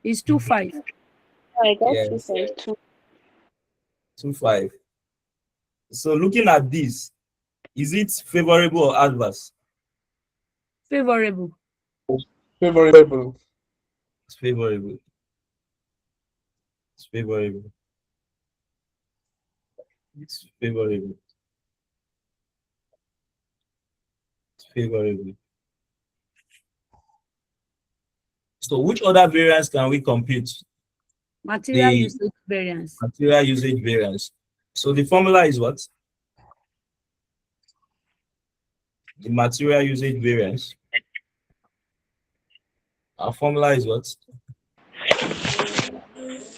It's 25. I got Yes. 2.2. 2.5. So looking at this, is it favorable or adverse? Favorable. Favorable. It's favorable. It's favorable. It's favorable. It's favorable. So which other variance can we compute? Material The usage variance. material usage variance. So the formula is what? the material usage variance. Our formula is what?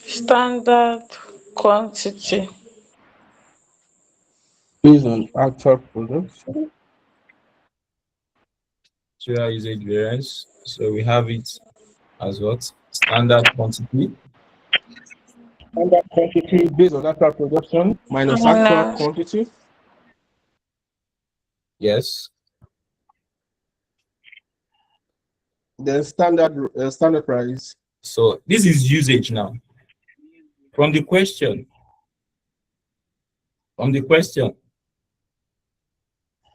Standard quantity. Based on actual production. Material usage variance. So we have it as what? Standard quantity. Standard quantity based on actual production minus actual Minus quantity. Yes. Then standard price. So this is usage now. From the question,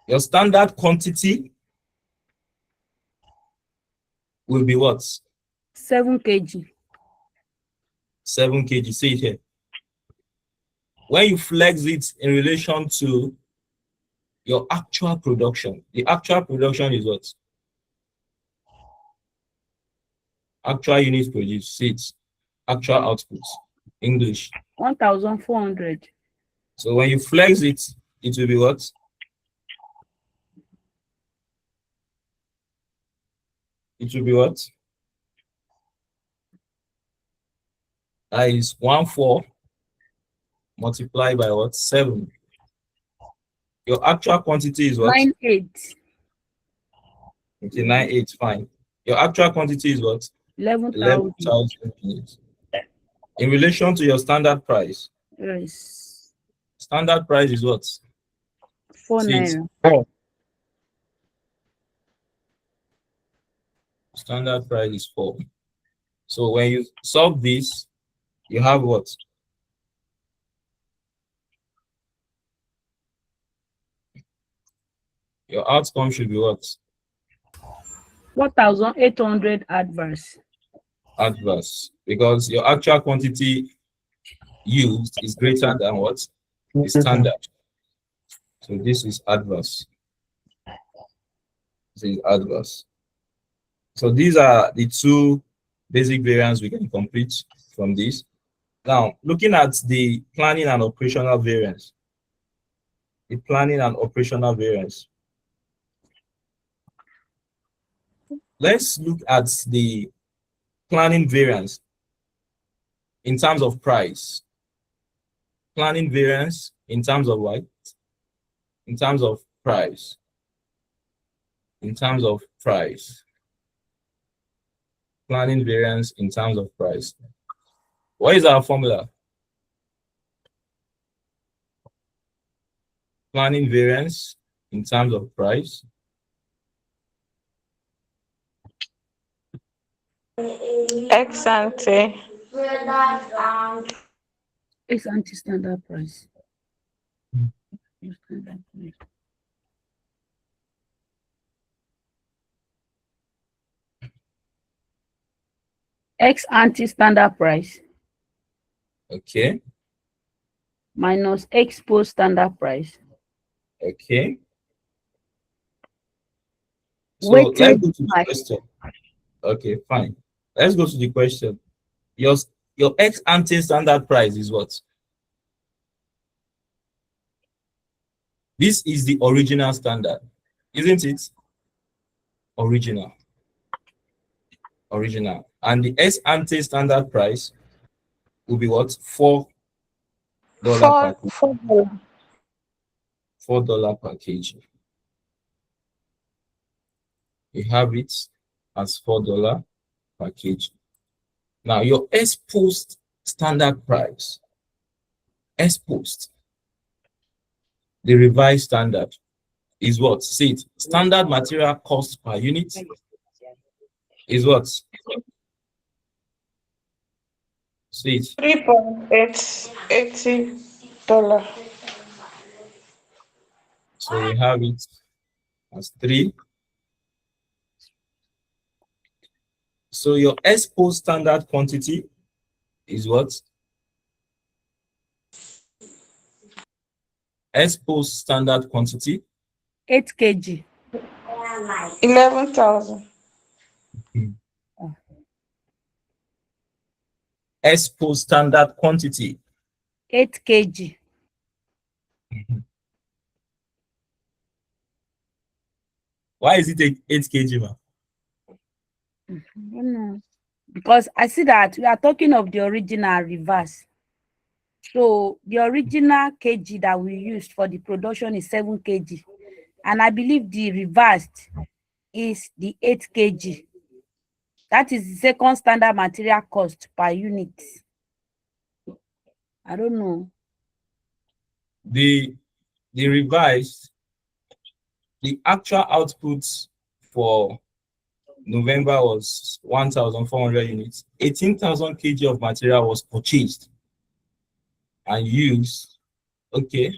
your standard quantity will be what? 7 kg. 7 kg. Say it here. When you flex it in relation to your actual production, the actual production is what? Actual units produced. See it. Actual output. English. 1,400. So when you flex it, it will be what? It will be what? That is 1,400 multiplied by what? 7. Your actual quantity is what? 9,800. Okay, 9,800, fine. Your actual quantity is what? 11,000. 11,000 units. In relation to your standard price, Yes. standard price is what? 4 See it. naira. Oh, Standard price is 4. So when you solve this, you have what? Your outcome should be what? 4,800 adverse. Adverse. Because your actual quantity used is greater than what? The standard. So this is adverse. This is adverse. So these are the two basic variants we can complete from this. Now, looking at the planning and operational variance. The planning and operational variance. Let's look at the planning variance in terms of price. Planning variance in terms of what? In terms of price. In terms of price. Planning variance in terms of price. What is our formula? Planning variance in terms of price. ex ante. Ex ante standard price. Ex ante standard price Okay. minus ex post standard price. Okay. So let's Weighted go to the by question. Okay, fine. Let's go to the question. Your ex ante standard price is what? This is the original standard, isn't it? Original. Original. And the ex ante standard price will be what? $4 per kg. $4 per kg. You have it as $4 per kg. Now your ex post standard price, ex post, the revised standard is what? See it. Standard material cost per unit is what? See it. $3.80. So we have it as 3. So your expo standard quantity is what? Expo standard quantity 8 kg. 11,000. Expo standard quantity 8 kg. Why is it 8 kg, man? I don't know. Because I see that we are talking of the original reverse. So the original kg that we used for the production is 7 kg. And I believe the reversed is the 8 kg. That is the second standard material cost per unit. I don't know. The revised, the actual output for November was 1,400 units. 18,000 kg of material was purchased and used. Okay,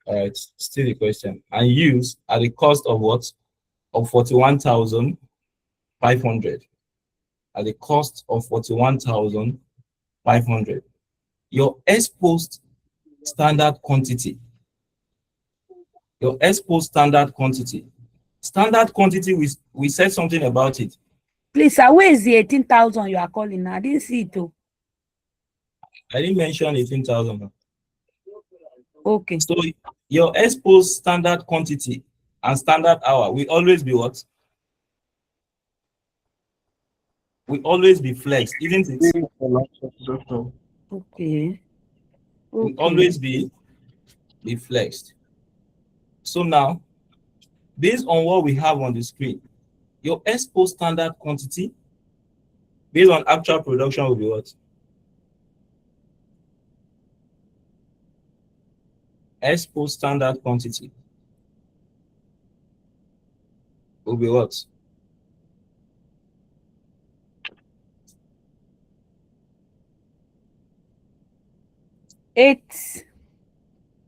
all right, still the question. And used at the cost of what? Of 41,500. At the cost of 41,500. Your exposed standard quantity. Your exposed standard quantity. Standard quantity, we said something about it. Please, sir, where is the 18,000 you are calling now? I didn't see it though. I didn't mention 18,000. Okay. So your exposed standard quantity and standard hour will always be what? Will always be flexed, isn't it? Okay. Will always be flexed. So now, based on what we have on the screen, your exposed standard quantity based on actual production will be what? Exposed standard quantity will be what? Eight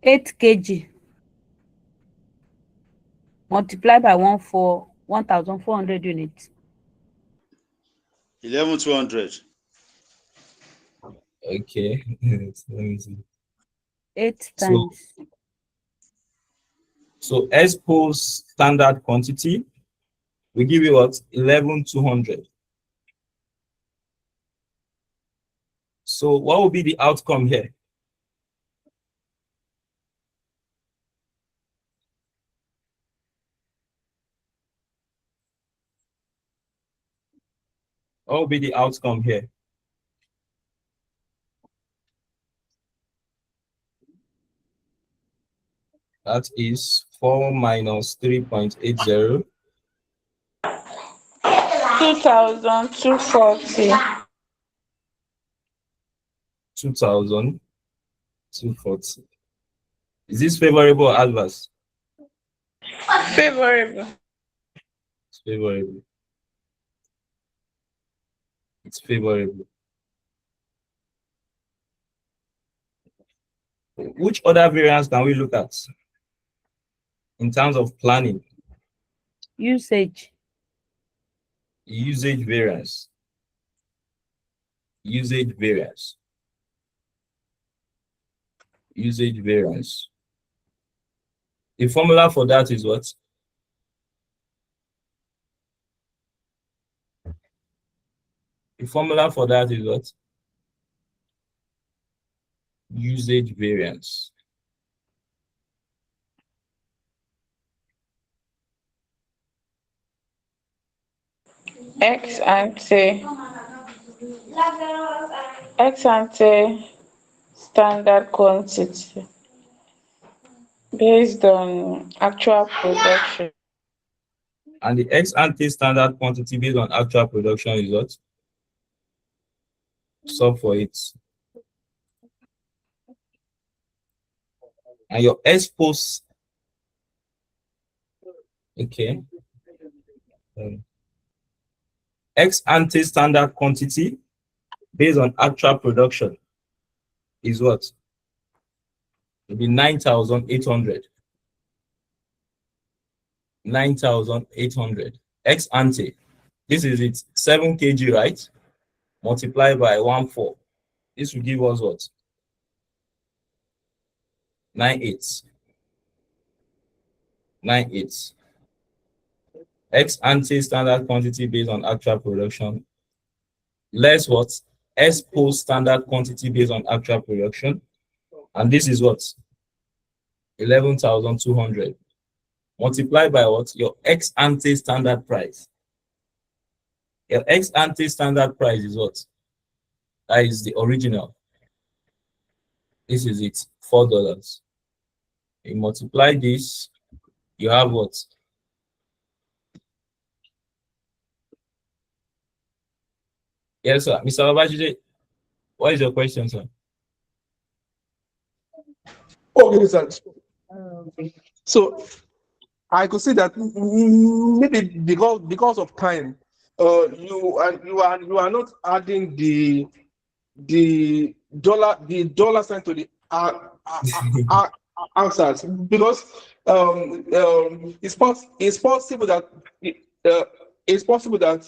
kg multiplied by 1,400 units. 11,200. Okay. Let me see. 8 times. So exposed standard quantity we give you what? 11,200. So what will be the outcome here? What will be the outcome here? That is 4 minus 3.80. 2,240. 2,240. Is this favorable or adverse? Favorable. It's favorable. It's favorable. Which other variance can we look at in terms of planning? Usage. Usage variance. Usage variance. Usage variance. The formula for that is what? The formula for that is what? Usage variance. X ante standard quantity based on actual production. And the ex ante standard quantity based on actual production is what? Solve for it. And your exposed, okay. Ex ante standard quantity based on actual production is what? It'll be 9,800. 9,800. Ex ante. This is it. 7 kg, right? Multiplied by 1,4. This will give us what? 9,8. 9,8. Ex ante standard quantity based on actual production. Less what? Exposed standard quantity based on actual production. And this is what? 11,200. multiplied by what? Your ex ante standard price. Your ex ante standard price is what? That is the original. This is it, $4. You multiply this, you have what? Yes, sir. Mr. Babajide, what is your question, sir? Okay, sir. So I could see that maybe because of time, you are not adding the dollar sign to the answers, because it's possible that uh, it's possible that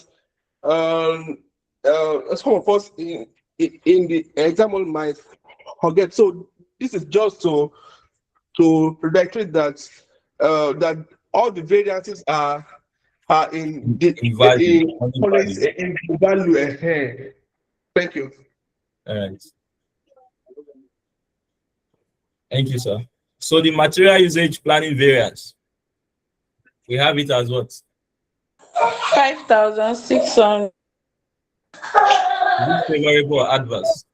some of us in the example might forget. So this is just to reiterate that all the variances are in the In value, in only always value. in the value ahead. Thank you. All right. Thank you, sir. So the material usage planning variance, we have it as what? 5,600. Is it favorable or adverse?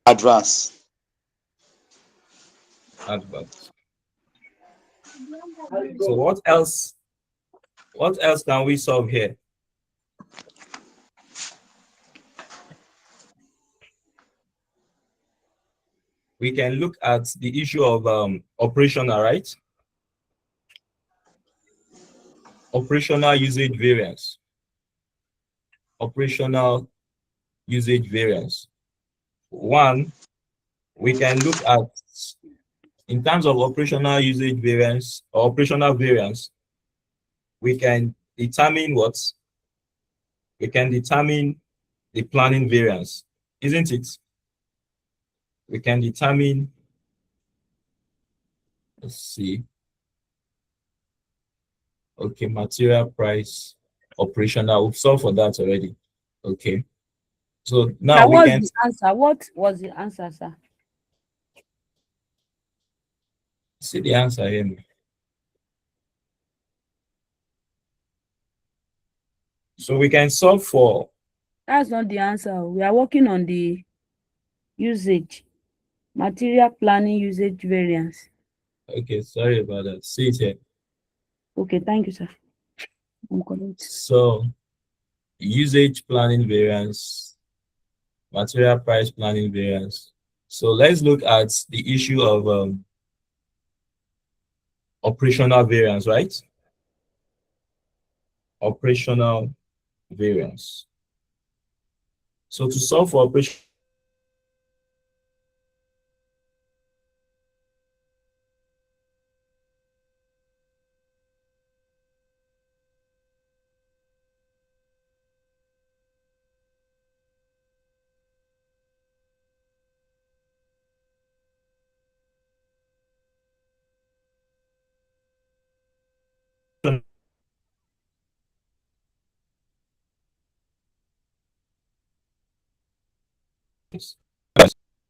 Advance. Adverse. So what else? What else can we solve here? We can look at the issue of operational, right? Operational usage variance. Operational usage variance. One, we can look at, in terms of operational usage variance or operational variance, we can determine what? We can determine the planning variance, isn't it? We can determine, let's see, okay, material price, operational, we've solved for that already. Okay. So now Now, we what's can the answer? What was the answer, sir? see the answer here. So we can solve for, That's not the answer. We are working on the usage, material planning usage variance. okay, sorry about that. See it here. Okay, thank you, sir. I'm correct. So usage planning variance, material price planning variance. So let's look at the issue of operational variance, right? Operational variance. So to solve for operation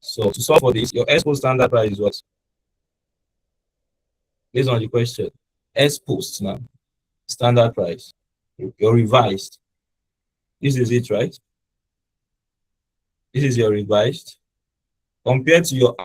so to solve for this, your expo standard price is what? Based on the question, exposed now, standard price, your revised. This is it, right? This is your revised. Compared to your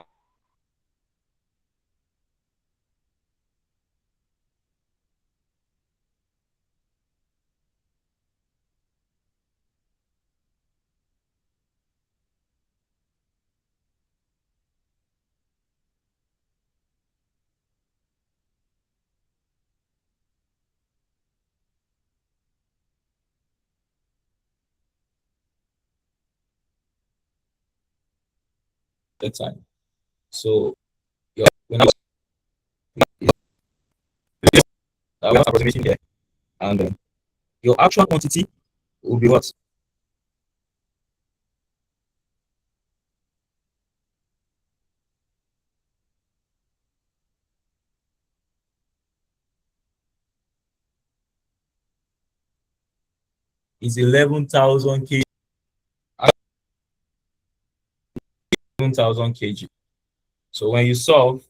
the time. So your when I was approximating here, and your actual quantity will be what? Is 11,000 kg. 11,000 kg. So when you solve,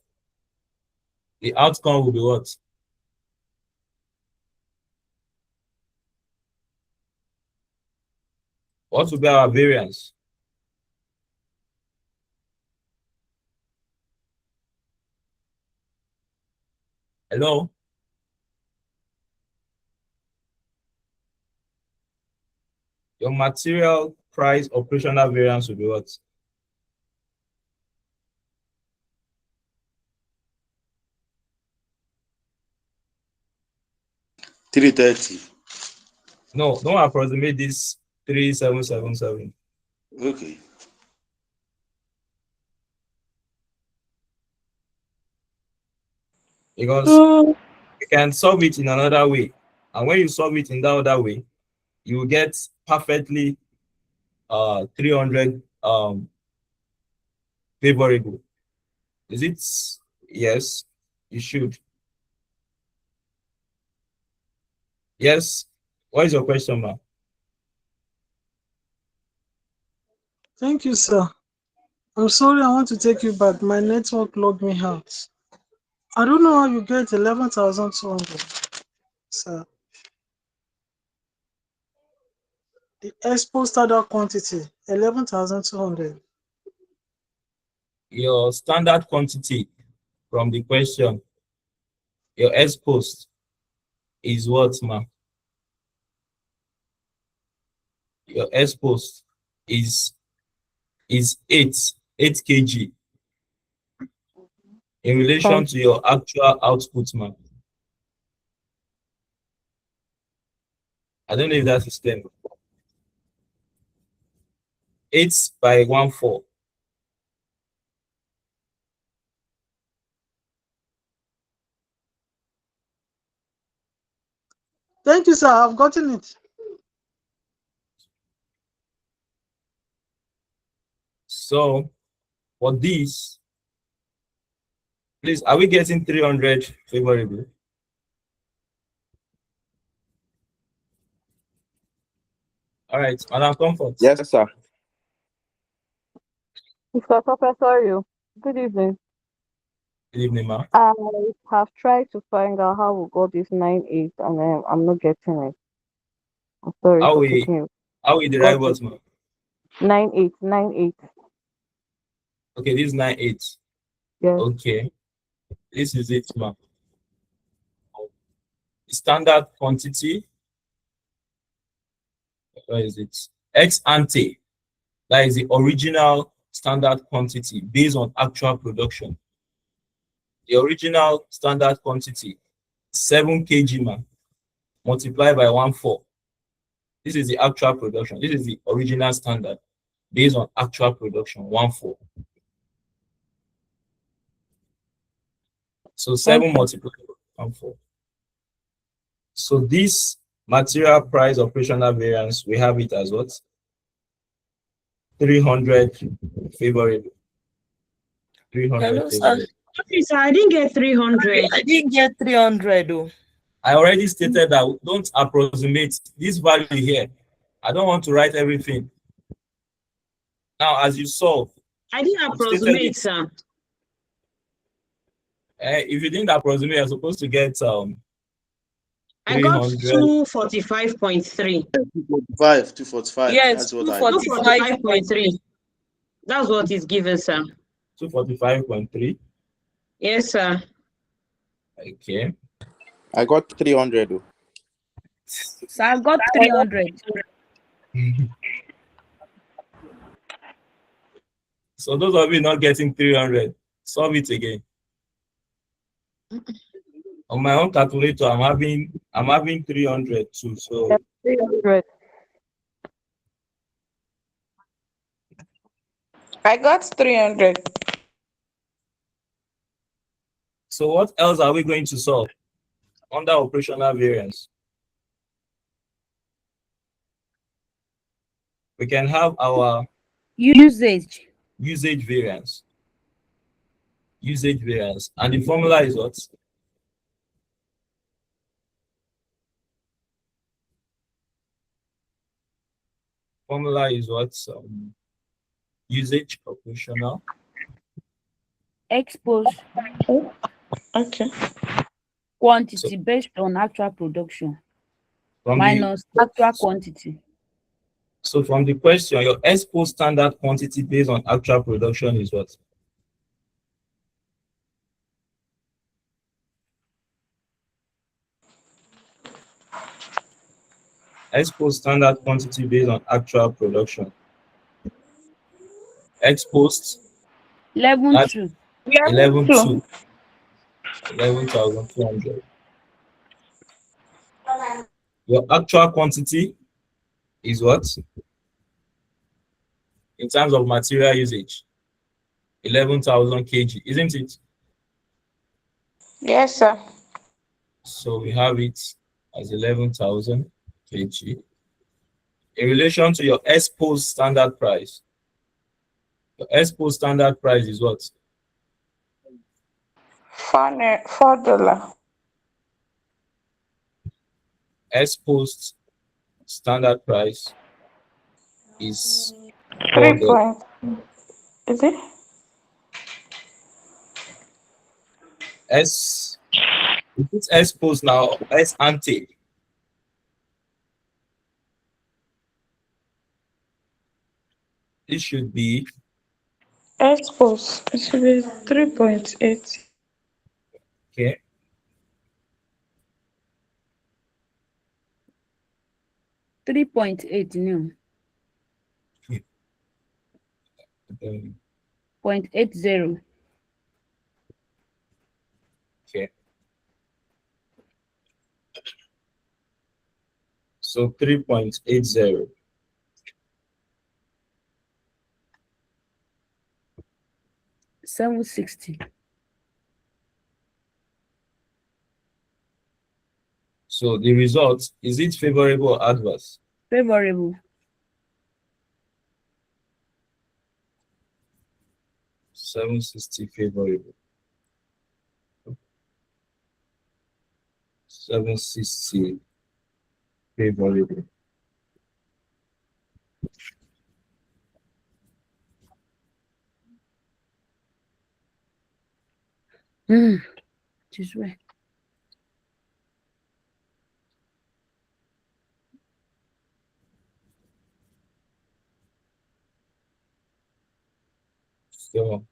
the outcome will be what? What will be our variance? Hello? Your material price operational variance will be what? $330. No, don't approximate this 3777. Okay. Because you can solve it in another way. And when you solve it in that other way, you will get perfectly 300 favorable. Is it? Yes, you should. Yes. What is your question, ma'am? Thank you, sir. I'm sorry, I want to take you back. My network logged me out. I don't know how you get 11,200, sir. The expo standard quantity, 11,200. Your standard quantity from the question, your exposed is what, ma'am? Your exposed is 8 kg in relation to your actual output, ma'am. I don't know if that's the 10. 8 by 1/4. Thank you, sir. I've gotten it. So for this, please, are we getting 300 favorable? All right, Madam Comfort. Yes, sir. Mr. Professor, good evening. Good evening, ma'am. I have tried to find out how we got this 9-8 and I'm not getting it. I'm sorry How for we taking it. derive Got what, it. ma'am? 9-8, 9-8. Okay, this is 9/8. Yes. Okay, this is it, ma'am. Standard quantity. Where is it? Ex ante. That is the original standard quantity based on actual production. The original standard quantity, 7 kg, ma'am, multiplied by 1/4. This is the actual production. This is the original standard based on actual production, 1/4. So 7 multiplied by 1/4. So this material price operational variance, we have it as what? 300 favorable. 300 Hello, sir. favorable. Okay, so I didn't get 300. I didn't get 300 though. I already stated that don't approximate this value here. I don't want to write everything. Now, as you solve, I didn't approximate, sir. if you didn't approximate, you're supposed to get I got 300. 245.3. 245. Yes, That's what I got. 245.3. That's what is given, sir. 245.3. Yes, sir. Okay. I got 300. Though. So I got 300. So those of you not getting 300, solve it again. On my own calculator, I'm having 300 too. So 300. I got 300. so what else are we going to solve under operational variance? We can have our Usage. usage variance. Usage variance. And the formula is what? Formula is what? Usage operational. Exposed Okay. quantity based on actual production From minus actual quantity. So from the question, your expo standard quantity based on actual production is what? Expo standard quantity based on actual production. Exposed, that's 11.2. 11,200. 11,200. Your actual quantity is what? In terms of material usage, 11,000 kg, isn't it? Yes, sir. So we have it as 11,000 kg. In relation to your exposed standard price, your exposed standard price is what? $4. Exposed standard price is 3 $4. point. Is it? If it's exposed now, S ante. It should be Expose. It should be 3.8. okay. 3.8 new. Um, 0.80. okay. So 3.80. 760. So the result, is it favorable or adverse? Favorable. 760 favorable. 760 favorable. This way. So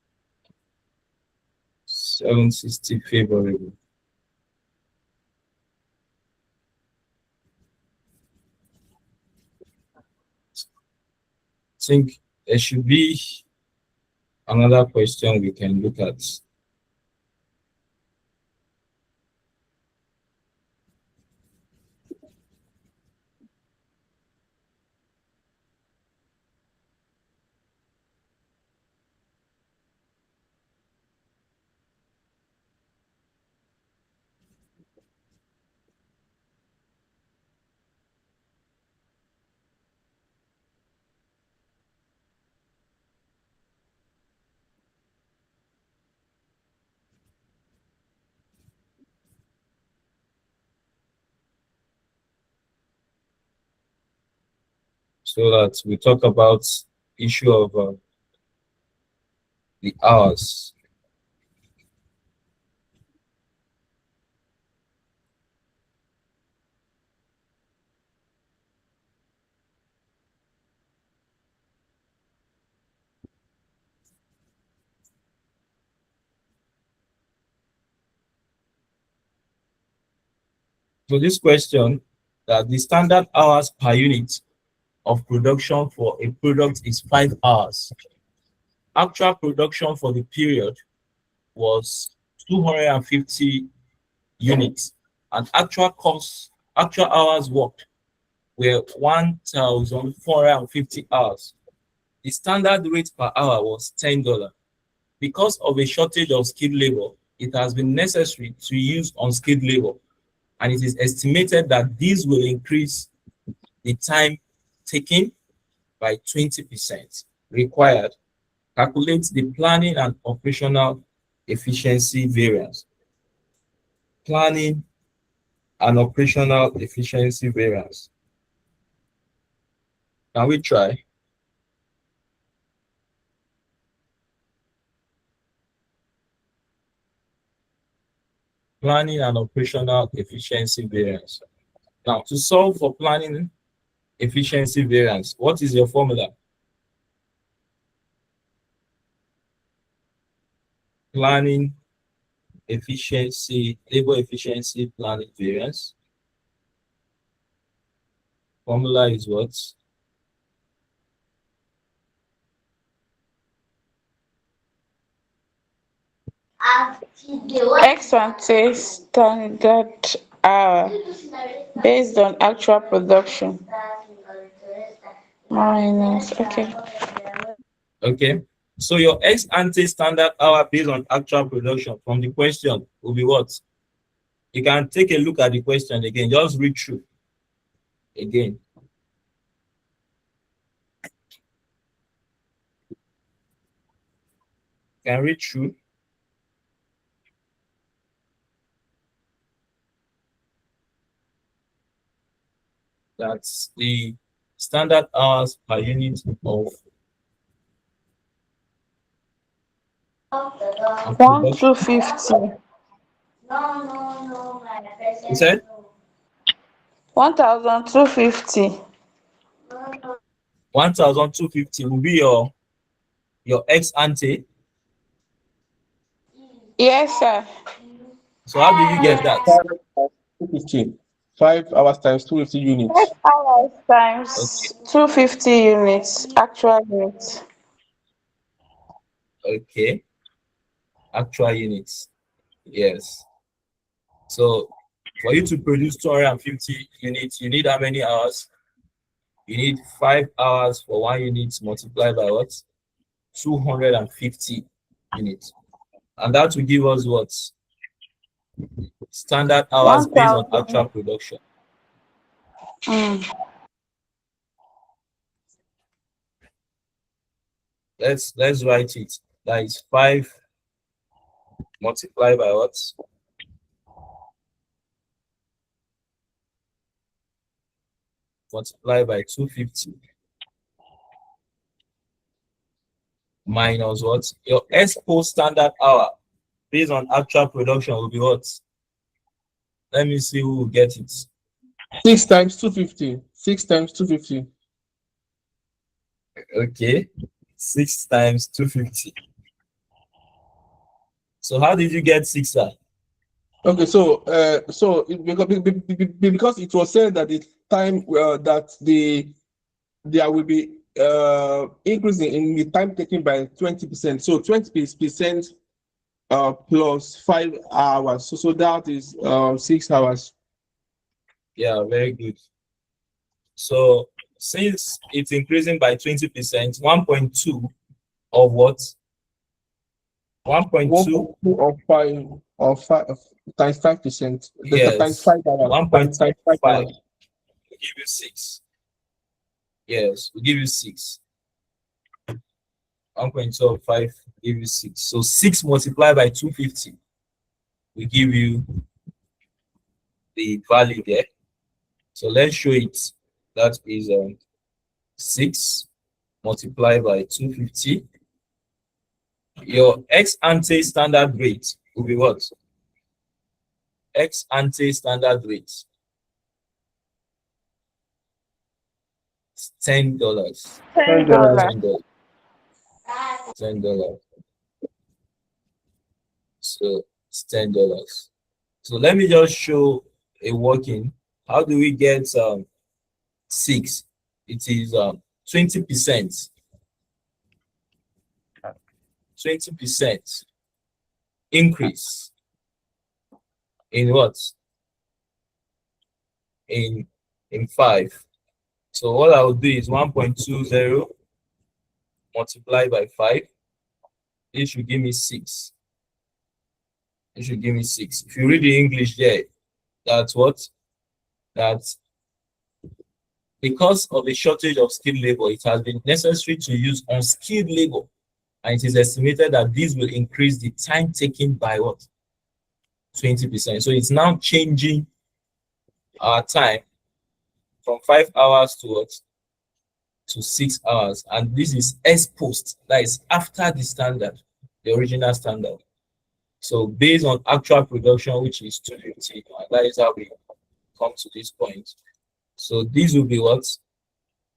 760 favorable. I think there should be another question we can look at. So that we talk about issue of the hours. So this question, that the standard hours per unit of production for a product is 5 hours. Actual production for the period was 250 units, and actual hours worked were 1,450 hours. The standard rate per hour was $10. Because of a shortage of skilled labor, it has been necessary to use unskilled labor, and it is estimated that this will increase the time taken by 20% required. Calculate the planning and operational efficiency variance. Planning and operational efficiency variance. Can we try? Planning and operational efficiency variance. Now, to solve for planning efficiency variance. What is your formula? Planning efficiency, labor efficiency planning variance. Formula is what? X ante standard hour based on actual production minus, okay. Okay. So your ex ante standard hour based on actual production from the question will be what? You can take a look at the question again. Just read through again. Can read through. That's the standard hours per unit of 1,250. You said 1,250. 1,250 will be your ex ante. Yes, sir. So how do you get that? 250. 5 hours times 250 units. 5 hours times Okay. 250 units, actual units. Okay. Actual units. Yes. So for you to produce 250 units, you need how many hours? You need 5 hours for 1 unit multiplied by what? 250 units. And that will give us what? Standard hours based on 1,000. actual production. Let's write it. That is 5 multiplied by what? Multiplied by 250 minus what? Your expo standard hour based on actual production will be what? Let me see who will get it. 6 times 250. 6 times 250. Okay. 6 times 250. So how did you get 6, sir? Okay, so because it was said that the time that there will be increasing in the time taken by 20%. So 20% plus 5 hours. So that is 6 hours. Yeah, very good. So since it's increasing by 20%, 1.2 of what? 1.2 of 5 times 5%. yes, Times 5 hours. 1.25 5 will hours. give you 6. Yes, will give you 6. 1.25 give you 6. So 6 multiplied by 250 will give you the value there. So let's show it. That is 6 multiplied by 250. Your ex ante standard rate will be what? Ex ante standard rate. $10. $10. $10. So it's $10. So let me just show a working. How do we get 6? It is 20%. 20% increase in what? In 5. So what I will do is 1.20 multiplied by 5. It should give me 6. It should give me 6. If you read the English there, that's what? That's because of the shortage of skilled labor, it has been necessary to use unskilled labor. And it is estimated that this will increase the time taken by what? 20%. So it's now changing our time from 5 hours to what? To 6 hours. And this is ex post. That is after the standard, the original standard. So based on actual production, which is 250, that is how we come to this point. So these will be what?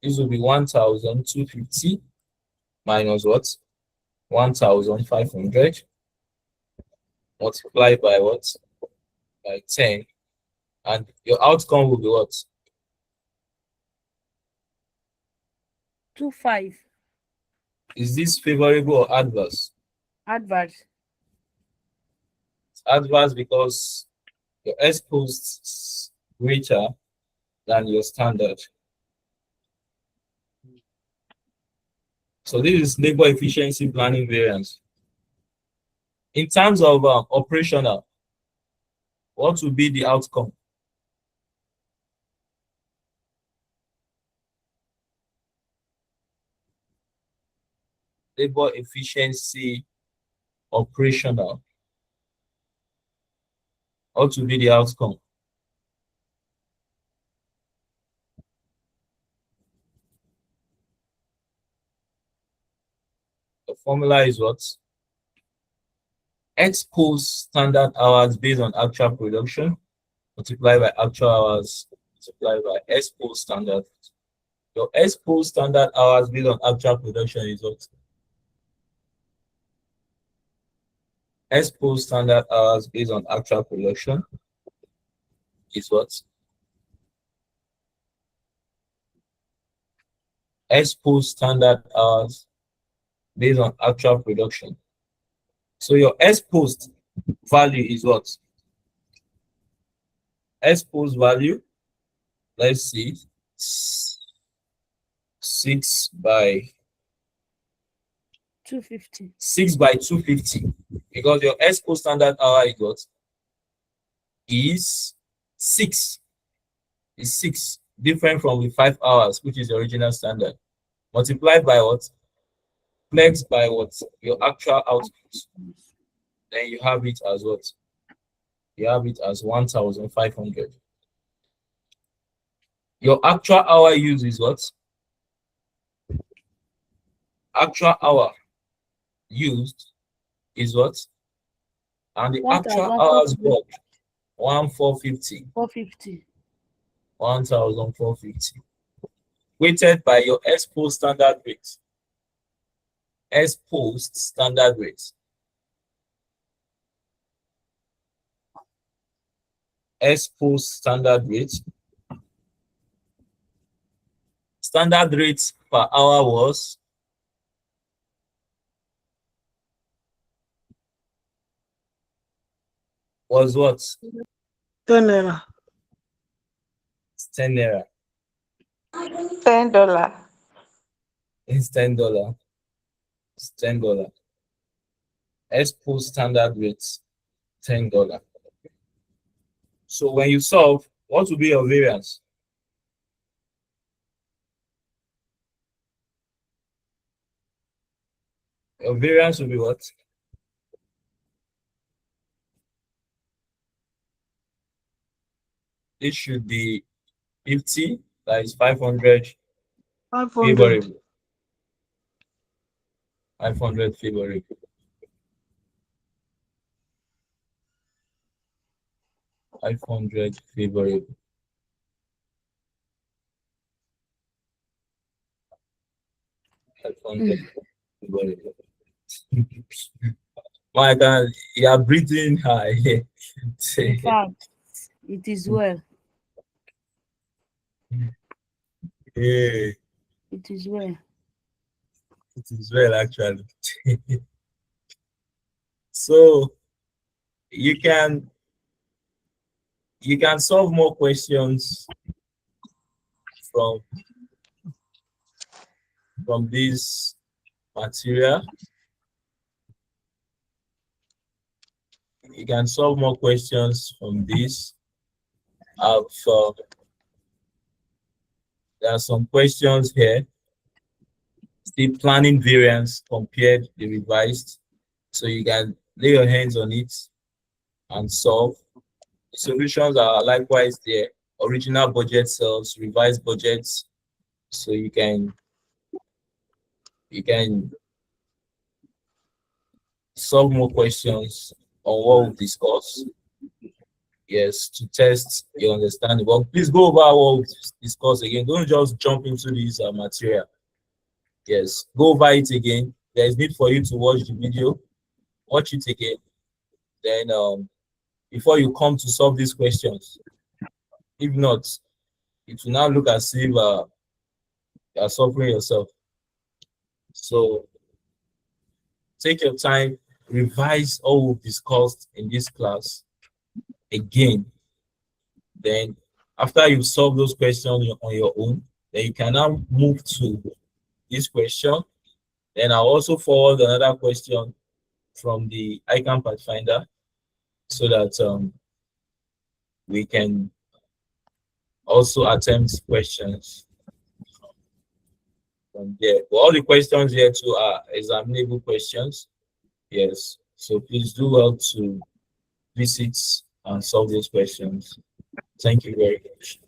This will be 1,250 minus what? 1,500 multiplied by what? By 10. And your outcome will be what? 25. Is this favorable or adverse? Adverse. It's adverse because your exposed is greater than your standard. So this is labor efficiency planning variance. In terms of operational, what will be the outcome? Labor efficiency operational. What will be the outcome? The formula is what? Expose standard hours based on actual production multiplied by actual hours multiplied by expose standard. Your expose standard hours based on actual production is what? Expose standard hours based on actual production is what? Expose standard hours based on actual production. So your exposed value is what? Exposed value, let's see, 6 by 250. 6 by 250, because your exposed standard hour is what? Is 6. Is 6, different from the 5 hours, which is the original standard. Multiplied by what? Flexed by what? Your actual output. Then you have it as what? You have it as 1,500. Your actual hour use is what? Actual hour used is what? And the actual hours worked, 1,450. 450. 1,450. Weighted by your exposed standard rate. Exposed standard rate. Exposed standard rate. Standard rate per hour was what? 10 naira. It's 10 naira. $10. It's $10. It's $10. Exposed standard rate, $10. So when you solve, what will be your variance? Your variance will be what? It should be 50, that is 500 500. favorable. 500 favorable. 500 favorable. Favorable. My God, you are breathing high. In fact, it is well. Yeah, It is well. it is well, actually. So you can solve more questions from this material. You can solve more questions from this. There are some questions here. The planning variance compared the revised. So you can lay your hands on it and solve. The solutions are likewise there. Original budget cells, revised budgets. So you can solve more questions on what we've discussed. yes, to test your understanding. But please go over what we discussed again. Don't just jump into this material. Yes, go over it again. There is need for you to watch the video, watch it again. Then before you come to solve these questions. If not, it will now look as if you are suffering yourself. So take your time, revise all we've discussed in this class again. Then after you solve those questions on your own, then you can now move to this question. Then I'll also forward another question from the ICANN Pathfinder so that we can also attempt questions from there. But all the questions here too are examinable questions. Yes. So please do well to visit and solve those questions. Thank you very much.